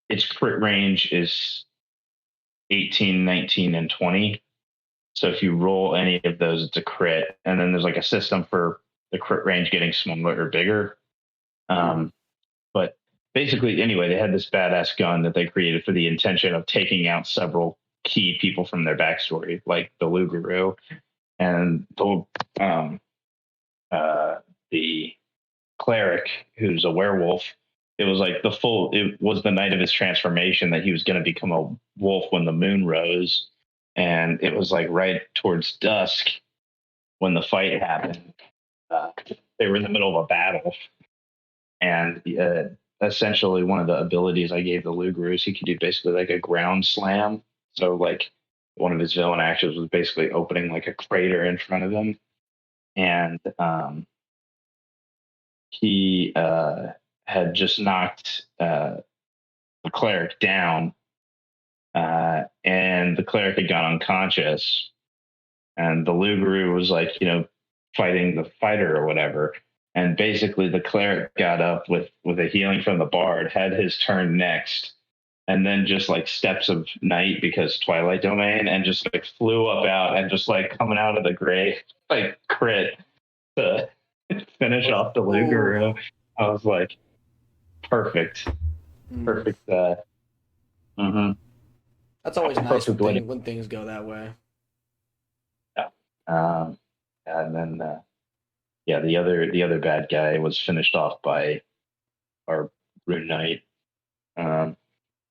Its crit range is 18, 19, and 20. So if you roll any of those, it's a crit. And then there's like a system for the crit range getting smaller or bigger. But basically, anyway, they had this badass gun that they created for the intention of taking out several key people from their backstory, like the Luguru and the cleric, who's a werewolf. It was like it was the night of his transformation that he was going to become a wolf when the moon rose. And it was like right towards dusk when the fight happened. They were in the middle of a battle. And essentially one of the abilities I gave the Luguru is he could do basically like a ground slam. So like one of his villain actions was basically opening like a crater in front of him. And he had just knocked the cleric down, and the cleric had gone unconscious, and the Luguru was like, fighting the fighter or whatever. And basically the cleric got up with a healing from the bard, had his turn next, and then just like steps of night, because Twilight Domain, and just like flew up out and just like coming out of the grave, like crit to finish off the Luguru. I was like, perfect. That's always nice when things go that way. Yeah. And then the other bad guy was finished off by our Rune Knight.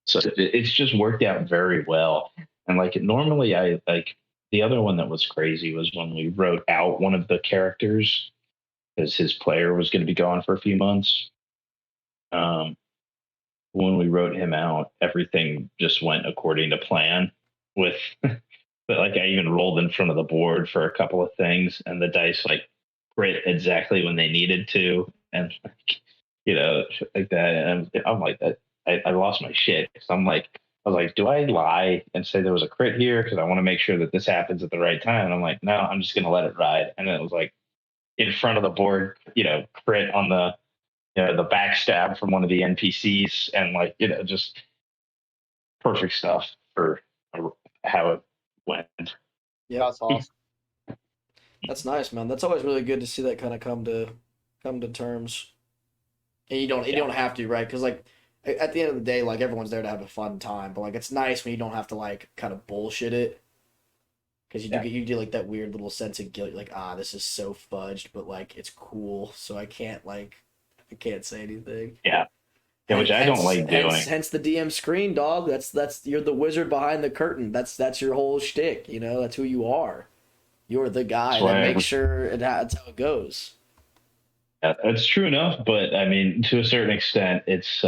So it's just worked out very well. And like normally I like the other one that was crazy was when we wrote out one of the characters, because his player was going to be gone for a few months. When we wrote him out, everything just went according to plan with but like I even rolled in front of the board for a couple of things, and the dice like crit exactly when they needed to, and like that. And I'm like that. I lost my shit, because I was like, do I lie and say there was a crit here because I want to make sure that this happens at the right time? And I'm like, no, I'm just gonna let it ride. And then it was like in front of the board, crit on the the backstab from one of the NPCs, and like just perfect stuff for how it went. Yeah, that's awesome. That's nice, man. That's always really good to see that kind of come to terms. And you don't have to, right? Because like at the end of the day, like everyone's there to have a fun time, but like it's nice when you don't have to like kind of bullshit it. Because you do like that weird little sense of guilt, like this is so fudged, but like it's cool, so I can't say anything. Yeah, which I don't like doing. Hence the DM screen, dog. That's you're the wizard behind the curtain. That's your whole shtick. That's who you are. You're the guy that makes sure that's how it goes. Yeah, that's true enough, but I mean, to a certain extent, it's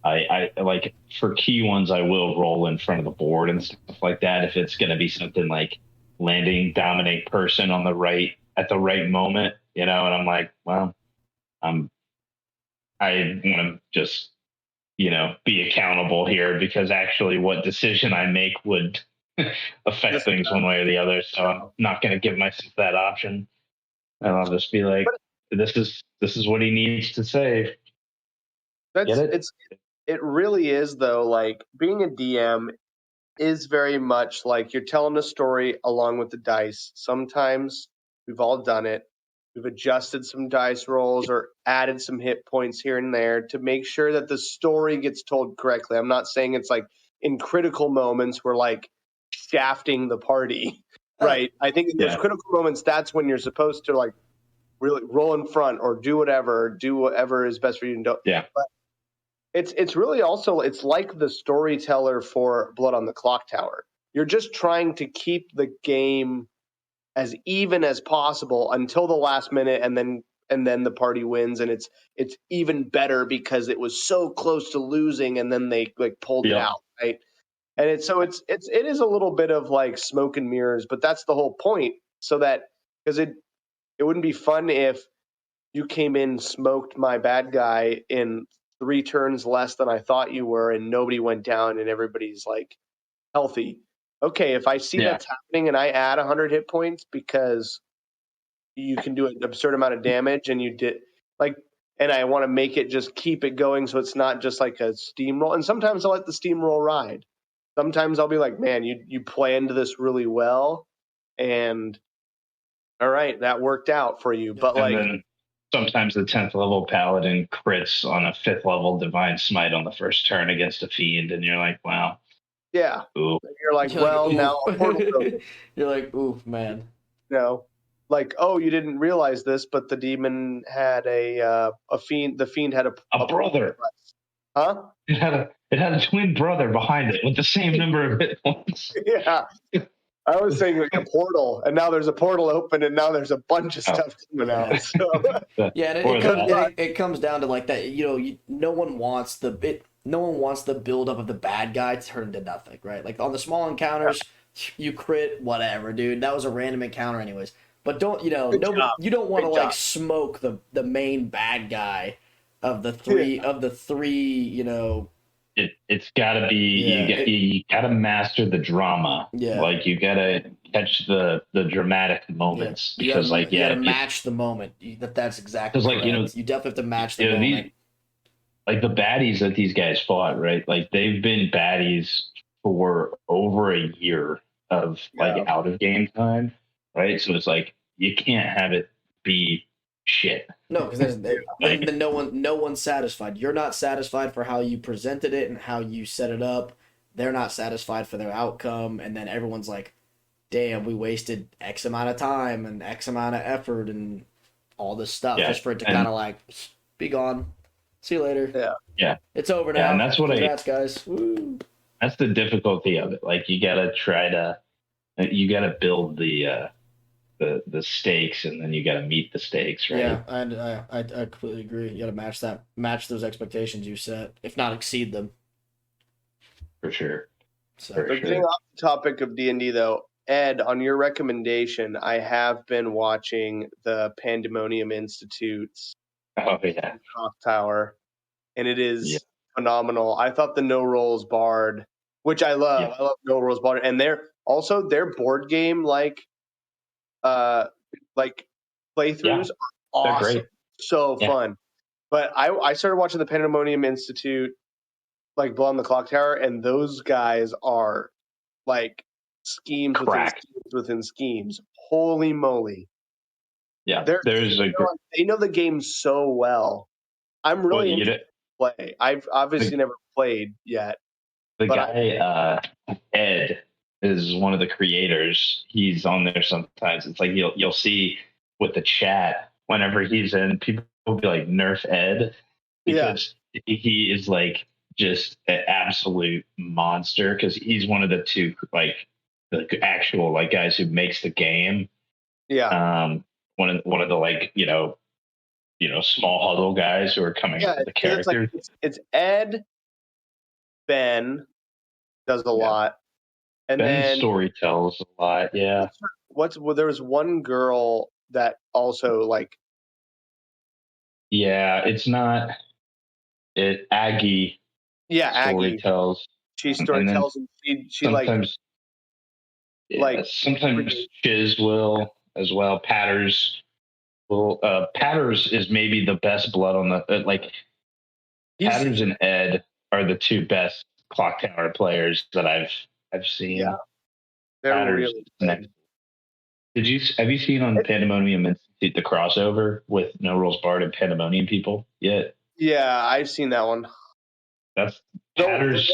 I like for key ones, I will roll in front of the board and stuff like that if it's going to be something like landing dominate person on the right at the right moment, and I'm like, well, I want to just be accountable here, because actually what decision I make would affect things one way or the other. So I'm not going to give myself that option, and I'll just be like, this is what he needs to say. It really is, though. Like being a DM is very much like you're telling a story along with the dice. Sometimes we've all done it. We've adjusted some dice rolls or added some hit points here and there to make sure that the story gets told correctly. I'm not saying it's like in critical moments we're like shafting the party, right? I think in those critical moments, that's when you're supposed to like really roll in front or do whatever is best for you. And don't. Yeah. But it's really also it's like the storyteller for Blood on the Clock Tower. You're just trying to keep the game as even as possible until the last minute, and then the party wins, and it's even better because it was so close to losing, and then they like pulled it out, right? And it is a little bit of like smoke and mirrors, but that's the whole point. So that because it wouldn't be fun if you came in, smoked my bad guy in 3 turns less than I thought you were, and nobody went down, and everybody's like healthy. Okay, if I see that's happening and I add 100 hit points because you can do an absurd amount of damage and you did like, and I want to make it just keep it going so it's not just like a steamroll. And sometimes I'll let the steamroll ride. Sometimes I'll be like, man, you planned this really well, and all right, that worked out for you. But and then sometimes the 10th level paladin crits on a 5th level divine smite on the first turn against a fiend, and you're like, wow. Yeah. Ooh. You're like, well, now a portal goes. You're like, ooh, man. No. Like, oh, you didn't realize this, but the demon had a fiend. The fiend had a brother. Huh? It had a twin brother behind it with the same number of hit points. Yeah. I was saying like a portal, and now there's a portal open, and now there's a bunch of stuff coming out. So. Yeah, and it comes down to like that. No one wants the build up of the bad guy to turn into nothing, right? Like on the small encounters, you crit whatever, dude. That was a random encounter, anyways. But you don't want to like smoke the main bad guy of the three It's got to be you got to master the drama. Yeah, like you got to catch the dramatic moments because you got to match the moment. That's exactly correct. You definitely have to match the moment. Like the baddies that these guys fought, right? Like they've been baddies for over a year of like out of game time, right? So it's like you can't have it be shit. No, because then no one's satisfied. You're not satisfied for how you presented it and how you set it up. They're not satisfied for their outcome, and then everyone's like, "Damn, we wasted X amount of time and X amount of effort and all this stuff just for it to kind of like be gone. See you later. Yeah. It's over now. Yeah, and that's what Congrats, guys. Woo. That's the difficulty of it. Like you gotta build the stakes, and then you got to meet the stakes, right? Yeah, I completely agree. You got to match those expectations you set, if not exceed them. For sure. Getting off the topic of D&D though, Ed, on your recommendation, I have been watching the Pandemonium Institute's Clock Tower, and it is phenomenal. I thought the No Rolls Bard, which I love. I love No Rolls Bard, and their board game playthroughs are awesome. They're great. So fun. But I started watching the Pandemonium Institute, like Blood on the Clock Tower, and those guys are like schemes within schemes. Holy moly. Yeah. They know the game so well. I'm really interested to play. I've obviously never played yet. The guy, Ed, is one of the creators. He's on there sometimes. It's like you'll see with the chat whenever he's in, people will be like Nerf Ed because he is like just an absolute monster because he's one of the two like the actual like guys who makes the game. Yeah. One of the like small huddle guys who are coming up with the characters. It's Ed. Ben does a lot. And Ben's story tells a lot, yeah. There was one girl that also like. Yeah, it's not. Aggie. Yeah, Aggie tells. She storytells, and she sometimes, sometimes Chiz will as well. Patters will. Patters is maybe the best blood on the Patters and Ed are the two best Clock Tower players that I've seen. Yeah, they're really good. Have you seen on Pandemonium Institute the crossover with No Rules Barred and Pandemonium people yet? Yeah, I've seen that one. That's Hatters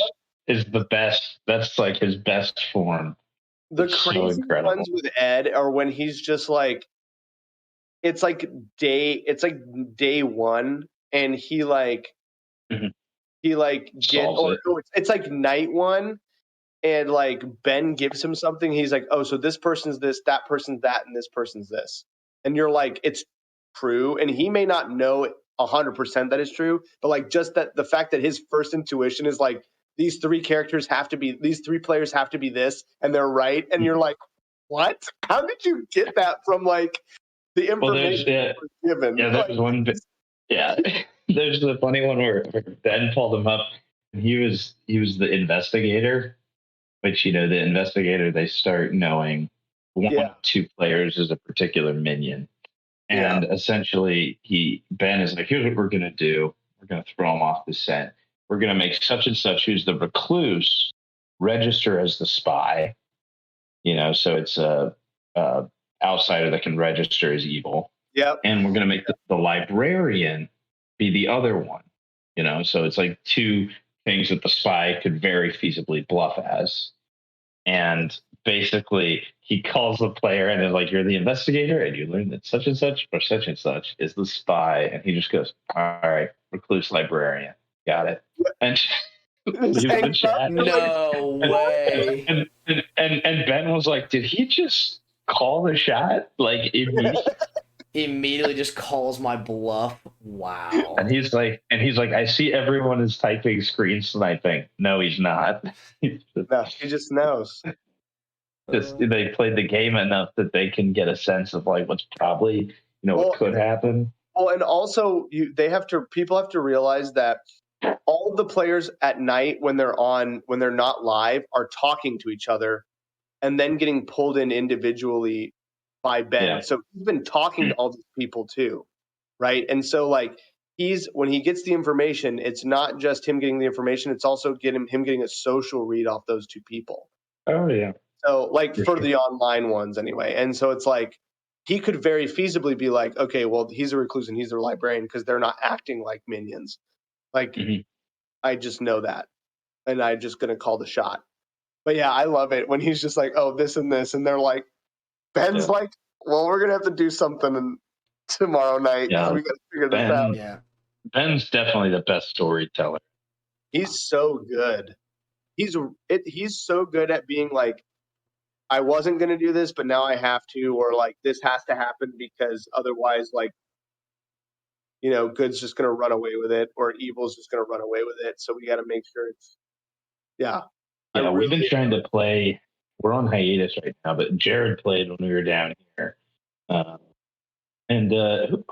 is the best. That's like his best form. The It's so crazy incredible. ones with Ed are when he's just like, it's like day one, and he like Mhm. gets, Solves it. it's like night one, and like Ben gives him something. He's like, oh, so this person's this, that person's that, and this person's this, and you're like, it's true, and he may not know 100% that is true, but like just that the fact that his first intuition is like these three players have to be this, and they're right, and you're like, what? How did you get that from like the information that was given? Yeah, there's one. Yeah, there's the funny one where Ben called him up. And he was the investigator, which the investigator, they start knowing one, Yeah. 2 players is a particular minion, and essentially Ben is like, here's what we're gonna do. We're gonna throw him off the scent. We're gonna make such and such, who's the recluse, register as the spy. So it's a outsider that can register as evil. Yep. And we're going to make the librarian be the other one. So it's like 2 things that the spy could very feasibly bluff as. And basically, he calls the player and is like, "You're the investigator, and you learn that such and such or such and such is the spy." And he just goes, "All right, recluse librarian, got it." And leaves the chat. No way. And Ben was like, "Did he just call the shot?" Like Immediately just calls my bluff. Wow. And he's like, "I see everyone is typing screen sniping." No, he's not. No, he just knows. They played the game enough that they can get a sense of like what's probably what could happen. Well, and also people have to realize that all of the players at night when they're not live are talking to each other and then getting pulled in individually by Ben. Yeah. So he's been talking to all these people too, right? And so like when he gets the information, it's not just him getting the information, it's also him getting a social read off those 2 people. Oh yeah. So like for the online ones anyway. And so it's like he could very feasibly be like, okay, well, he's a recluse and he's a librarian because they're not acting like minions. Like I just know that, and I'm just gonna call the shot. But yeah, I love it when he's just like, oh, this and this, and they're like, Ben's like, well, we're gonna have to do something tomorrow night because we got to figure this out. Yeah, Ben's definitely the best storyteller. He's so good. He's so good at being like, I wasn't gonna do this, but now I have to, or like this has to happen because otherwise, like, good's just gonna run away with it, or evil's just gonna run away with it. So we got to make sure it's Yeah, we've been trying to play. We're on hiatus right now, but Jared played when we were down here. And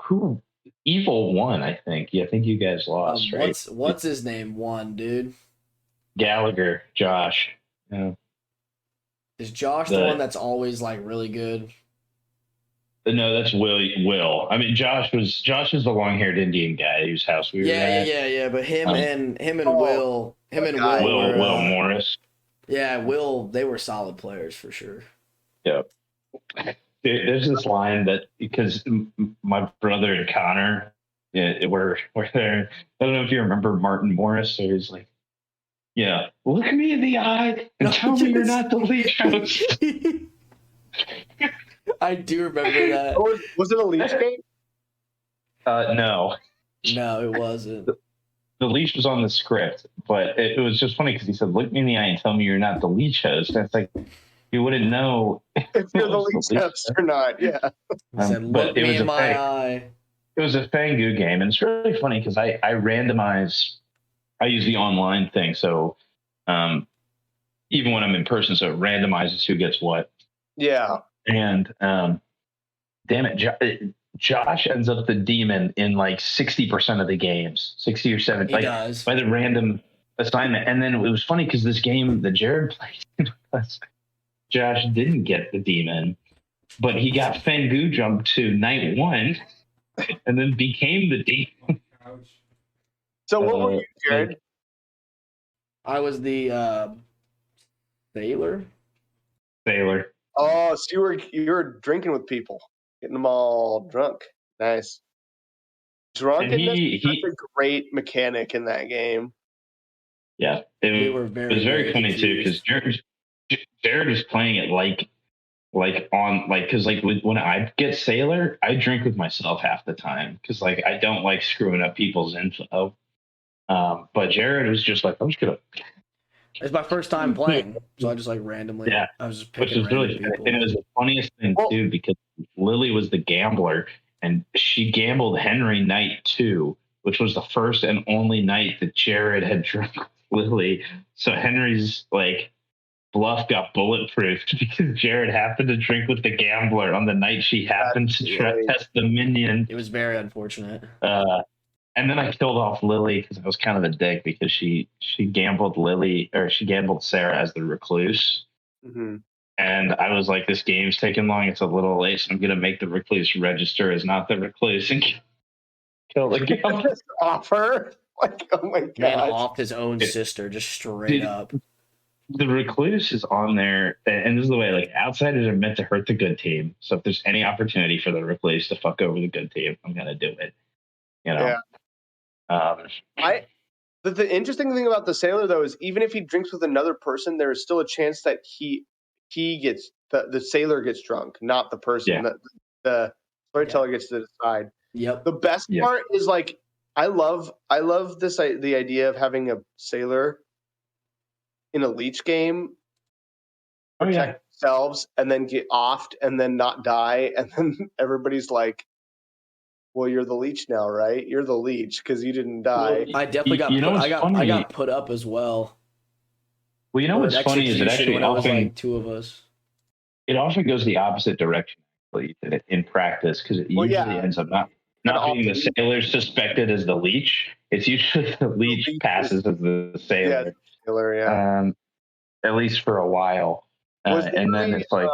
who Evil won, I think. Yeah, I think you guys lost, right? What's his name won, dude? Gallagher, Josh. Yeah. Is Josh the one that's always like really good? No, that's Will. I mean, Josh is the long-haired Indian guy whose house we were at. Yeah. But him and Will Morris. Yeah, Will. They were solid players for sure. Yeah. There's this line that because my brother and Connor, were there. I don't know if you remember Martin Morris. So he's like, "Yeah, look me in the eye and tell me you're not the leech host." I do remember that. Was it a leech game? No. No, it wasn't. The leash was on the script, but it was just funny because he said, "Look me in the eye and tell me you're not the leech host." And it's like, you wouldn't know if you're the leech host or not. Yeah. He said, "Look me in my eye." It was a Fangu game, and it's really funny because I randomize. I use the online thing, so even when I'm in person, so it randomizes who gets what. Yeah. And damn it, Josh ends up the demon in like 60% of the games, 60 or 70, like does. By the random assignment. And then it was funny because this game that Jared played, Josh didn't get the demon, but he got Fangu jumped to night 1 and then became the demon. So what were you, Jared? I was the sailor. Oh, so you were drinking with people. Getting them all drunk. Nice. Drunkenness is such a great mechanic in that game. Yeah, We were it was very funny too because Jared was playing it because when I get Sailor, I drink with myself half the time because like I don't like screwing up people's info. But Jared was just like, I'm just gonna. It's my first time playing, so I just like randomly. Yeah, I was just which picking was random really people. and it was the funniest thing too because Lily was the gambler and she gambled Henry night 2, which was the first and only night that Jared had drunk with Lily. So Henry's like bluff got bulletproofed because Jared happened to drink with the gambler on the night she happened to test the minion. It was very unfortunate. And then I killed off Lily because I was kind of a dick because she gambled she gambled Sarah as the recluse. Mm-hmm. And I was like, this game's taking long. It's a little late, so I'm gonna make the recluse register as not the recluse and kill the gambler. Just offer, like, oh my god, man off his own sister, just straight up. The recluse is on there, and this is the way, like, outsiders are meant to hurt the good team. So if there's any opportunity for the recluse to fuck over the good team, I'm gonna do it. You know. Yeah. The interesting thing about the Sailor though is even if he drinks with another person, there is still a chance that he gets the Sailor gets drunk, not the person. Yeah. The storyteller gets to decide. Yep. The best part is like I love the idea of having a Sailor in a leech game protect themselves and then get offed and then not die, and then everybody's like, well, you're the leech now, right? You're the leech because you didn't die. I definitely got I got put up as well. Well, you know what's funny is it actually when often, like 2 of us. It often goes the opposite direction in practice because it usually ends up not being the Sailor suspected as the leech. It's usually the leech passes as the Sailor. Yeah, Sailor, yeah. At least for a while. And then it's like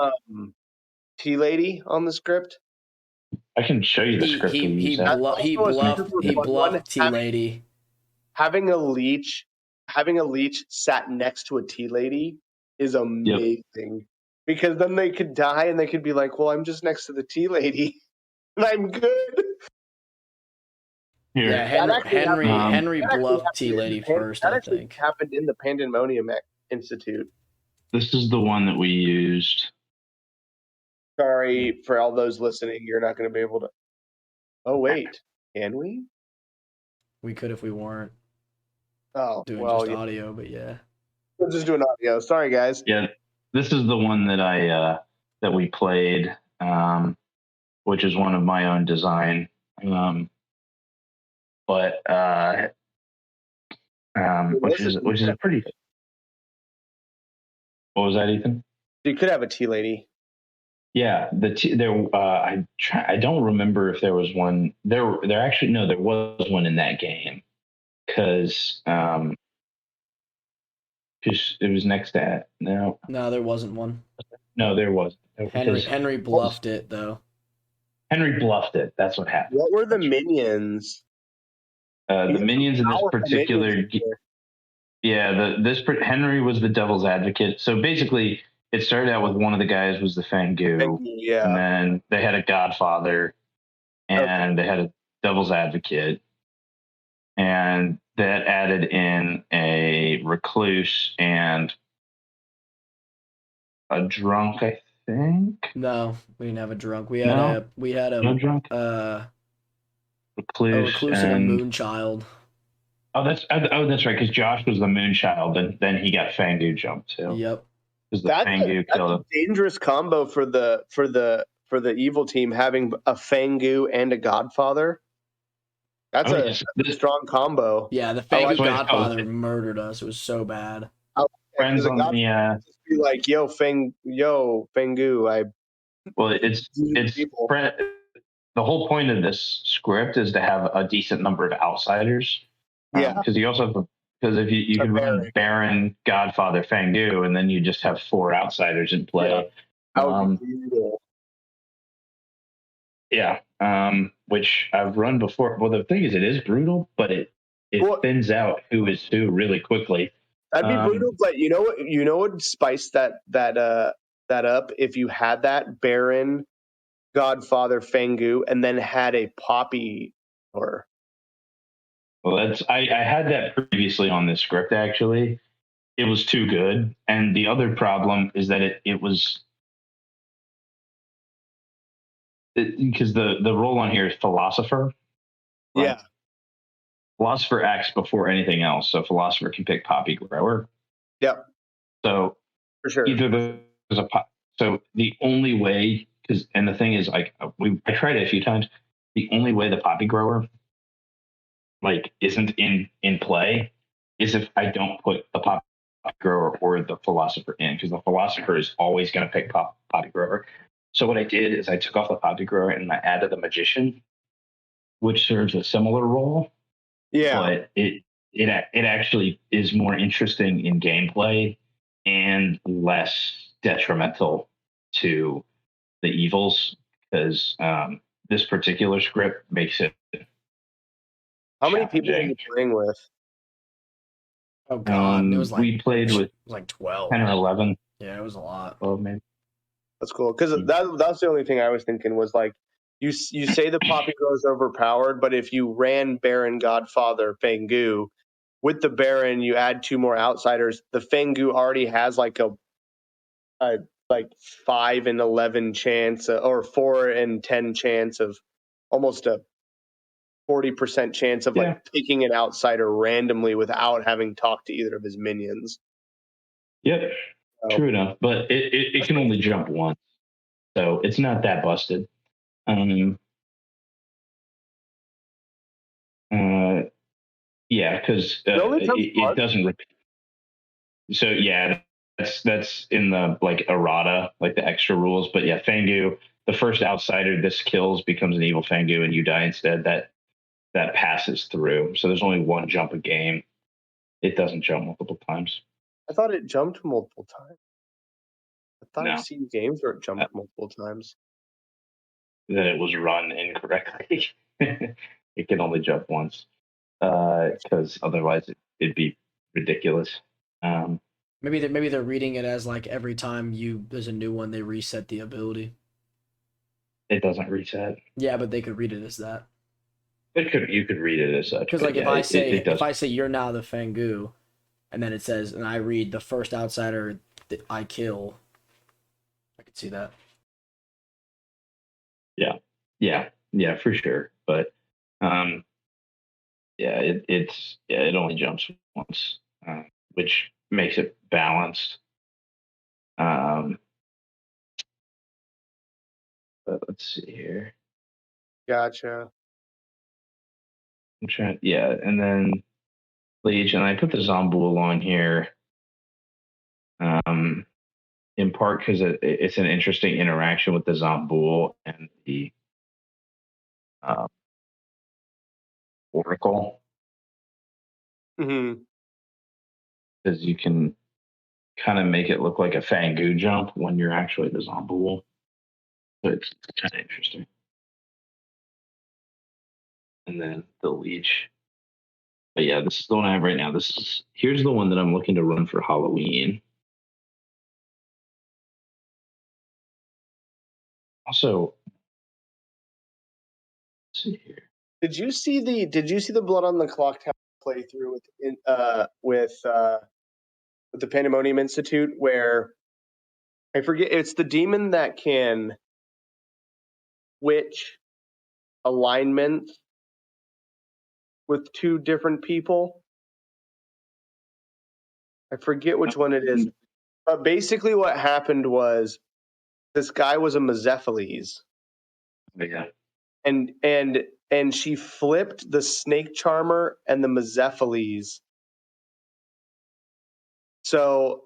T-Lady on the script. I can show you the script. He bluffed T-Lady. Having a leech sat next to a T-Lady is amazing because then they could die and they could be like, well, I'm just next to the T-Lady and I'm good. Here. Yeah, Henry bluffed T-Lady first, I think. Happened in the Pandemonium Institute. This is the one that we used. Sorry for all those listening. You're not going to be able to. Oh, wait. Can we? We could if we weren't doing just audio, but yeah. We're just doing audio. Sorry, guys. Yeah, this is the one that that we played, which is one of my own design. Which is a pretty. What was that, Ethan? You could have a T-Lady. Yeah, I don't remember if there was one. There was one in that game because it was next to it. No, there wasn't one. No, there wasn't. Henry bluffed it though. Henry bluffed it. That's what happened. What were the minions? The minions in this particular. Henry was the devil's advocate. So basically, it started out with one of the guys was the Fangu, and then they had a Godfather, and they had a devil's advocate, and that added in a recluse and a drunk, I think. No, we didn't have a drunk. We had a drunk. Recluse and a moonchild. Oh, that's right. Because Josh was the moonchild, and then he got Fangu jumped too. Yep. That's a dangerous combo for the evil team, having a Fangu and a Godfather. That's a strong combo. Yeah, the Fangu Godfather murdered us. It was so bad. Friends on the just be like, yo Fangu, the whole point of this script is to have a decent number of outsiders. Because you also have if you can run Baron, Godfather, Fangu, and then you just have 4 outsiders in play. Which I've run before. Well, the thing is, it is brutal, but it thins out who is who really quickly. That'd be brutal, but you know what would spice that up if you had that Baron, Godfather Fangu, and then had a poppy or Well, I had that previously on this script actually. It was too good. And the other problem is that it was because the role on here is philosopher, right? yeah, Philosopher acts before anything else. So philosopher can pick poppy grower. yep, So for sure. either there's a so the only way and the thing is like I tried it a few times. The only way the poppy grower like isn't in play is if I don't put the poppy grower or the philosopher in, because the philosopher is always going to pick poppy grower. So what I did is I took off the poppy grower and I added the magician, which serves a similar role, Yeah. but it actually is more interesting in gameplay and less detrimental to the evils, because this particular script makes it How many people are challenging. you playing with? Oh God, it was like We played with 12. 10 or 11. Yeah, it was a lot. 12 maybe. That's cool because that's the only thing I was thinking was like you say the poppy grow is overpowered, but if you ran Baron Godfather Fangu with the Baron, you add 2 more outsiders. The Fangu already has like a like 5 and 11 chance or 4 and 10 chance of almost a 40% chance of Yeah. like picking an outsider randomly without having talked to either of his minions. Yep. So, True enough. But it can only jump once. So it's not that busted. Yeah, because it doesn't repeat. So yeah, that's in the like errata, like the extra rules. But yeah, Fangu, the first outsider this kills becomes an evil Fangu, and you die instead. That passes through. So there's only one jump a game. It doesn't jump multiple times. I thought it jumped multiple times. I thought I've No, seen games where it jumped multiple times. that it was run incorrectly. It can only jump once, because otherwise it'd be ridiculous. Maybe they're reading it as like every time there's a new one, they reset the ability. It doesn't reset. Yeah, but they could read it as that. You could read it as such. Because But like yeah, if I say you're now the Fangu, and then it says, and I read the first outsider that I kill, I could see that. Yeah, for sure. But yeah, it only jumps once, which makes it balanced. But let's see here. Gotcha. I'm trying. Yeah, and then Legion. And I put the Zomboul on here, in part because it's an interesting interaction with the Zomboul and the uh, Oracle, Mm-hmm. because you can kind of make it look like a Fangu jump when you're actually the Zomboul. So it's kind of interesting. And then the Leech. But yeah, this is the one I have right now. Here's the one that I'm looking to run for Halloween. Also, let's see here. Did you see the Blood on the Clock Tower playthrough with the Pandemonium Institute where I forget it's the demon that can switch alignments with 2 different people? I forget which one it is. But basically what happened was this guy was a Mezephiles Yeah. and she flipped the Snake Charmer and the Mezephiles. So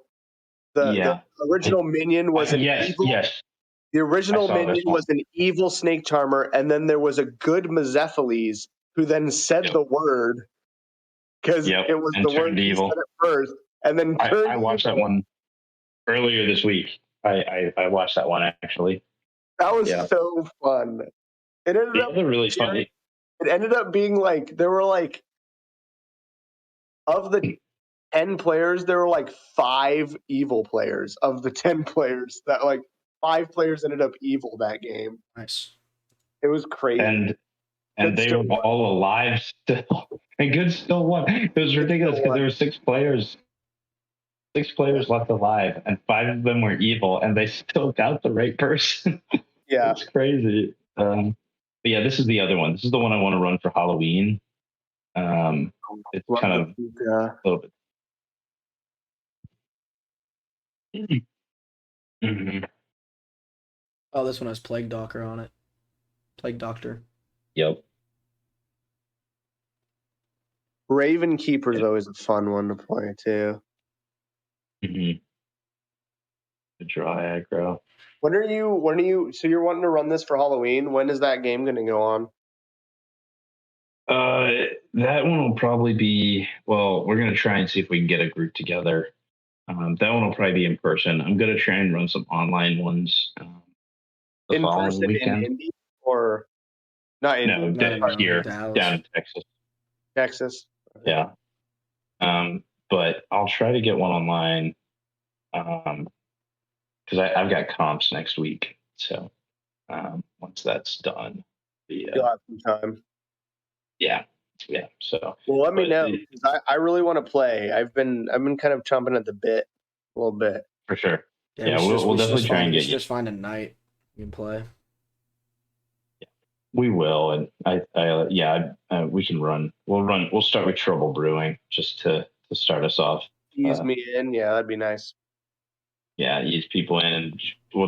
the original minion was an evil. Yes. The original minion was an evil Snake Charmer, and then there was a good Mezephiles who then said the word because it was and the word he evil. said at first, and then turned. I watched that one earlier this week. I watched that one actually. That was so fun. It ended up really funny. It ended up being like there were like of the 10 players, there were like 5 evil players of the 10 players that like 5 players ended up evil that game. Nice. It was crazy. And Good they still were won. all alive still. And Good still won. It was ridiculous because there were 6 players left alive, and 5 of them were evil, and they still got the right person. Yeah. It's crazy. But yeah, this is the other one. This is the one I want to run for Halloween. It's kind of a little bit. Mm-hmm. Oh, this one has Plague Doctor on it. Plague Doctor. Yep. Raven Keeper is always a fun one to play too. Mm-hmm. The draw aggro. When are you? So you're wanting to run this for Halloween? When is that game going to go on? That one will probably be. Well, we're gonna try and see if we can get a group together. That one will probably be in person. I'm gonna try and run some online ones the In following person weekend. in Indy or not in No, here Dallas. down in Texas. Texas? Yeah. But I'll try to get one online. Because I've got comps next week. So once that's done, You'll have some time. yeah. So Well, let me know because I really want to play. I've been kind of chomping at the bit a little bit. for sure. Yeah, we'll definitely try and get you. Just find a night you can play. We will, and we can run. We'll start with Trouble Brewing just to start us off. Ease me in, yeah, that'd be nice. Yeah, ease people in, and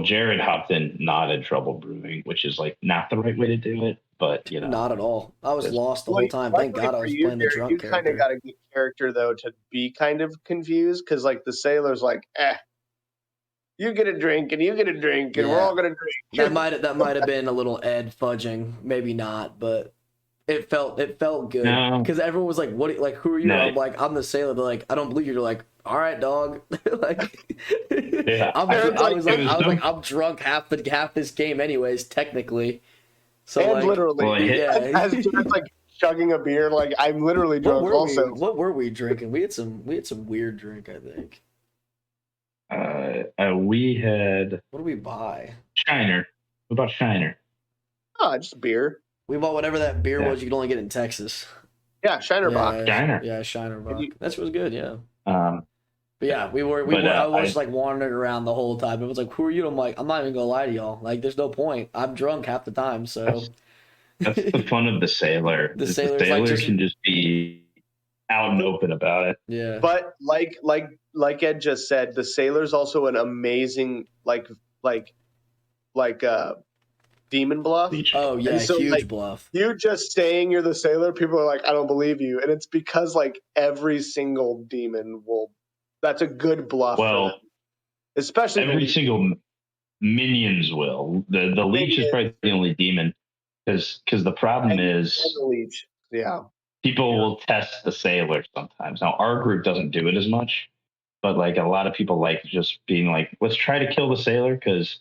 Jared hopped in not in Trouble Brewing, which is like not the right way to do it, but not at all. I was lost the whole time. Thank God I was playing the drunk character. You kind of got a good character though to be kind of confused because like the sailor's like, you get a drink and you get a drink and we're all gonna drink. That might have been a little Ed fudging, maybe not, but it felt good because everyone was like, "What? Like, who are you?" No. I'm like, "I'm the sailor." They're like, "I don't believe you." They're like, "All right, dog." Like, yeah. I was like, I'm drunk half this game, anyways, technically. So and like, literally, as Jared's like chugging a beer, like I'm literally drunk. What were we drinking? We had some weird drink, I think. We had. What did we buy? Shiner. What about Shiner? Oh, just beer. We bought whatever that beer was you could only get in Texas. Yeah, Shiner Bock. Shiner. Yeah, Shiner Bock. That was good, yeah. But yeah, I was just like wandering around the whole time. It was like, who are you? I'm like, I'm not even gonna lie to y'all. Like, there's no point. I'm drunk half the time, so that's the fun of the sailor. The sailor can just be out and open about it. Yeah. But like Ed just said, the sailor's also an amazing demon bluff. Oh yeah, so, huge bluff. You just saying you're the sailor, people are like, I don't believe you, and it's because like every single demon will. That's a good bluff. Well, for them. Especially every single minions will. The leech is probably the only demon because the problem is the leech. Yeah. People will test the sailor sometimes. Now our group doesn't do it as much, but like a lot of people like just being like, let's try to kill the sailor because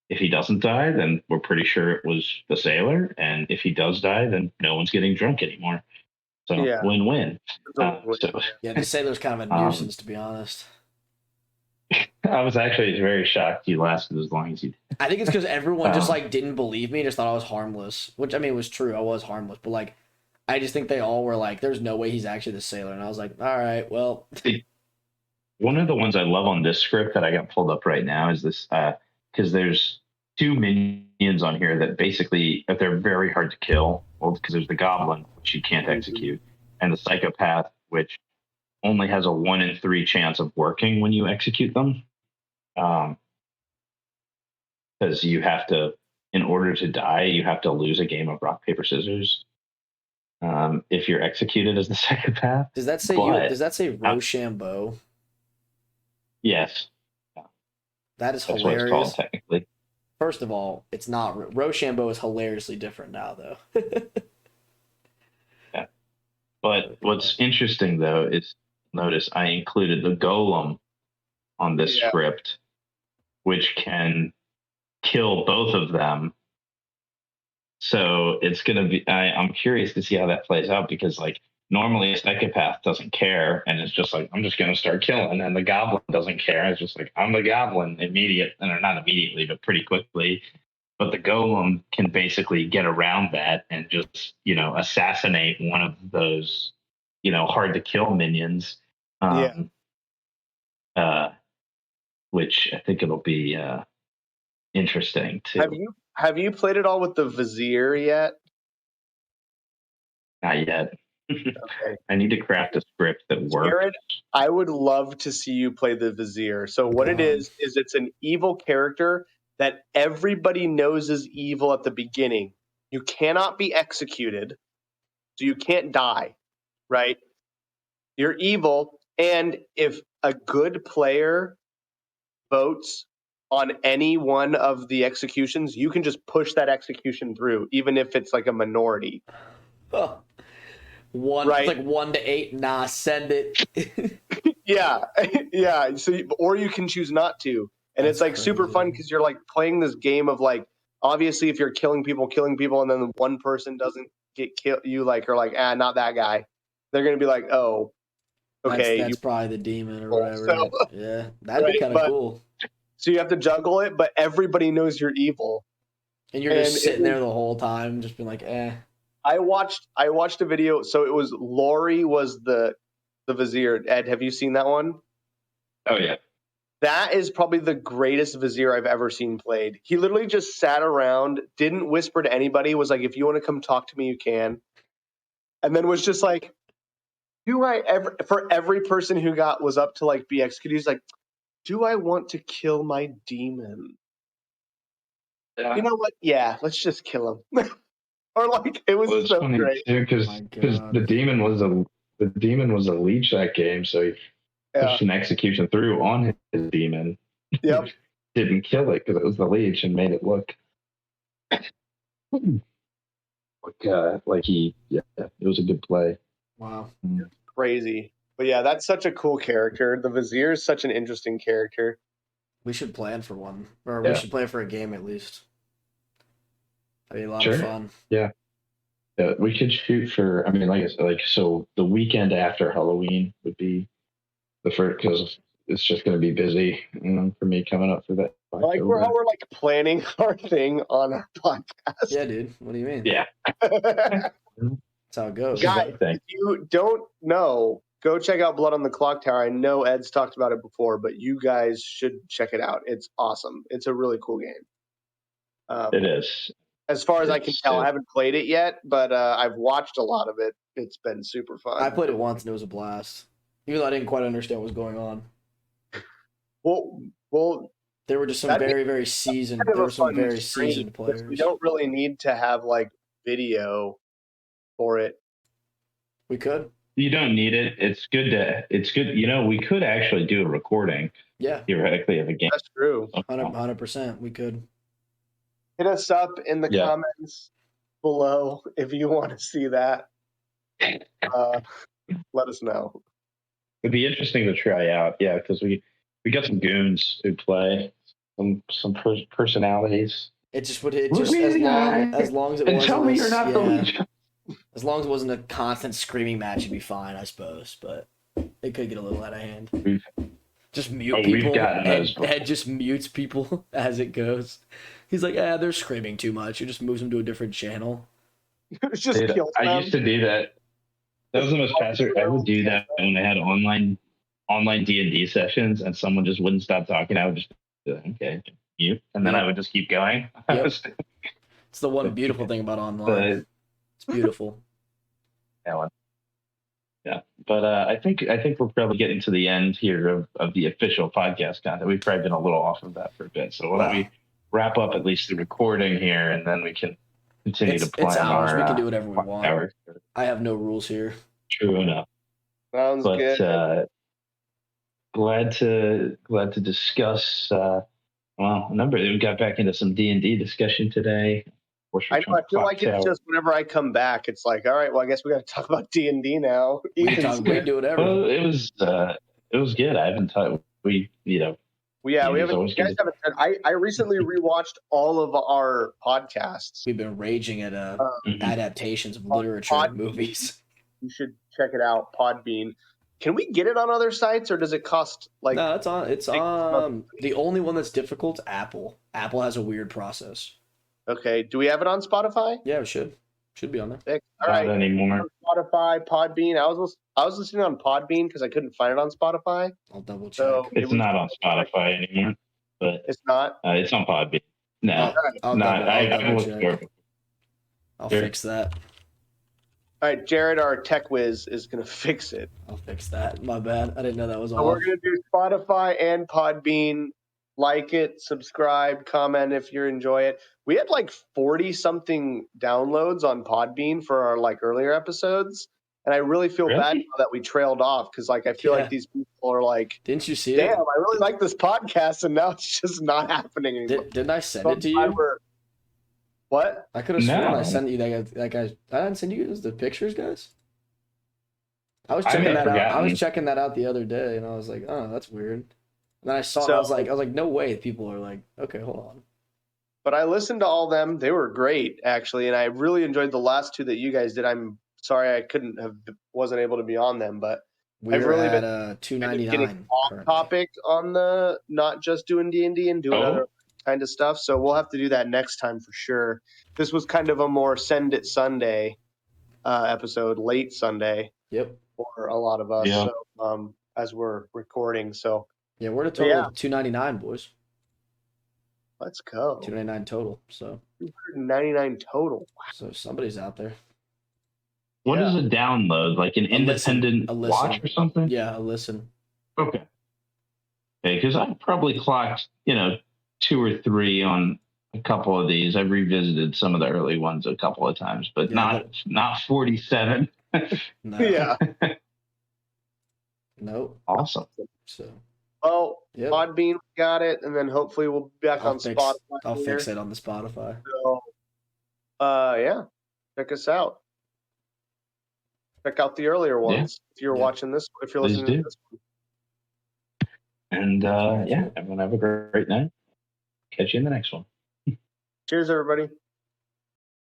if he doesn't die, then we're pretty sure it was the sailor, and if he does die, then no one's getting drunk anymore. So win-win. The sailor's kind of a nuisance, to be honest. I was actually very shocked you lasted as long as you did. I think it's because everyone just like didn't believe me, just thought I was harmless, which I mean was true. I was harmless, but like I just think they all were like, "There's no way he's actually the sailor," and I was like, "All right, well." One of the ones I love on this script that I got pulled up right now is this because there's 2 minions on here that basically they're very hard to kill. Well, because there's the goblin, which you can't execute, and the psychopath, which only has a 1 in 3 chance of working when you execute them. Because you have to, in order to die, you have to lose a game of rock, paper, scissors. If you're executed as the psychopath. Does that say Rochambeau? Yes. That is hilarious. That's what it's called, technically. First of all, it's not. Rochambeau is hilariously different now, though. Yeah. But what's interesting, though, is notice I included the golem on this script, which can kill both of them. So it's going to be, I'm curious to see how that plays out because like normally a psychopath doesn't care and it's just like, I'm just going to start killing. And the goblin doesn't care. It's just like, I'm the goblin or not immediately, but pretty quickly. But the golem can basically get around that and just, assassinate one of those, hard to kill minions. Which I think it'll be interesting too. Have you played it all with the Vizier yet? Not yet. Okay. I need to craft a script that works. Jared, I would love to see you play the Vizier. So what it is it's an evil character that everybody knows is evil at the beginning. You cannot be executed, so you can't die, right? You're evil, and if a good player votes on any one of the executions, you can just push that execution through, even if it's like a minority. Oh. Right. It's like 1 to 8. Nah, send it. Yeah. So, or you can choose not to, and it's like super fun because you're like playing this game of like, obviously, if you're killing people, and then one person doesn't get killed, you are like, not that guy. They're gonna be like, oh, okay, that's probably the demon or whatever. So, yeah, that'd be kind of cool. So you have to juggle it, but everybody knows you're evil, and you're just sitting there the whole time, just being like, eh. I watched a video. So it was Lori was the Vizier. Ed, have you seen that one? Oh yeah. That is probably the greatest Vizier I've ever seen played. He literally just sat around, didn't whisper to anybody, was like, if you want to come talk to me, you can. And then was just like, for every person who was up to like be executed, he's like, do I want to kill my demon? Yeah. You know what? Yeah, let's just kill him. Or like it was so great because the demon was a leech that game, so he pushed an execution through on his demon. Yep. Didn't kill it because it was the leech and made it look like it was a good play. Wow. Crazy. But yeah, that's such a cool character. The Vizier is such an interesting character. We should plan for one, or we should plan for a game at least. That'd be a lot of fun. Yeah. We could shoot for. I mean, so the weekend after Halloween would be the first because it's just going to be busy, for me coming up for that. Like we're like planning our thing on our podcast. Yeah, dude. What do you mean? Yeah. That's how it goes. Guys, if you don't know, go check out Blood on the Clock Tower. I know Ed's talked about it before, but you guys should check it out. It's awesome. It's a really cool game. It is. As far as I can tell, I haven't played it yet, but I've watched a lot of it. It's been super fun. I played it once and it was a blast, even though I didn't quite understand what was going on. Well, there were just some very, very seasoned. There were some very seasoned players. We don't really need to have like video for it. We could. You don't need it. It's good. We could actually do a recording. Yeah. Theoretically of a game. That's true. 100%. We could. Hit us up in the comments below if you want to see that. Let us know. It'd be interesting to try out, because we got some goons who play some personalities. It just would as long as it wasn't. Tell me you're not the leech. As long as it wasn't a constant screaming match, it'd be fine, I suppose. But it could get a little out of hand. Just mute people. Ed just mutes people as it goes. He's like, they're screaming too much. He just moves them to a different channel. I used to do that. That was the most passive. I would do that when I had online D&D sessions, and someone just wouldn't stop talking. I would just be like, okay, mute, and then I would just keep going. Yep. It's the one beautiful thing about online. It's beautiful. Yeah, but I think we're probably getting to the end here of the official podcast content. We've probably been a little off of that for a bit, so let me wrap up at least the recording here, and then we can continue to plan our. We can do whatever we want. I have no rules here. True enough. Sounds good. Glad to discuss. We got back into some D&D discussion today. I feel like it's just whenever I come back, it's like, all right, well, I guess we got to talk about D&D now. We can do whatever. Well, it was good. I haven't talked. We haven't. Guys haven't. I recently rewatched all of our podcasts. We've been raging at adaptations of literature and movies. you should check it out. Podbean. Can we get it on other sites, or does it cost like? No, it's on. It's the only one that's difficult. Apple. Apple has a weird process. Okay. Do we have it on Spotify? Yeah, it should be on there. All right. Not anymore. Spotify, Podbean. I was listening on Podbean because I couldn't find it on Spotify. I'll double check. So It's not on Spotify anymore, but it's not. it's on Podbean. No, I'll not. double looked check. for it. I'll Sure. fix that. All right, Jared, our tech whiz, is gonna fix it. I'll fix that. My bad. I didn't know that was So on. we're gonna do Spotify and Podbean. Like it, subscribe, comment if you enjoy it. We had like 40 something downloads on Podbean for our like earlier episodes, and I really feel bad now that we trailed off because like I feel like these people are like, Didn't you see damn, it? I really like this podcast, and now it's just not happening anymore. Didn't I send it to you? What? I could have sworn No. I sent you that guy. I didn't send you the pictures, guys. I was I checking may that have out. I forgotten. was checking that out the other day, and I was like, oh, that's weird. And then I saw it, and So- I was like, no way. People are like, okay, hold on. But I listened to all them. They were great, actually, and I really enjoyed the last two that you guys did. I'm sorry I wasn't able to be on them, but We're really at been $2.99. getting off topic on the not just doing D&D and doing other kind of stuff. So we'll have to do that next time for sure. This was kind of a more Send It Sunday episode, late Sunday Yep. for a lot of us. Yeah. So as we're recording, so Yeah, we're at a total of $2.99, boys. let's go. $2.99 total. So 299 total. so somebody's out there. What Yeah. is a download? Like an independent A listen. watch or something? Yeah, listen. Okay. Because I've probably clocked, 2 or 3 on a couple of these. I've revisited some of the early ones a couple of times, but Yeah, not 47. No. Yeah. Nope. Awesome. So Well, Yep. Podbean got it, and then hopefully we'll be back on Spotify. I'll here. fix it on the Spotify. So, yeah, check us out. Check out the earlier ones if you're Yeah. watching this. If you're Please listening do. to this one. And everyone have a great night. Catch you in the next one. Cheers, everybody.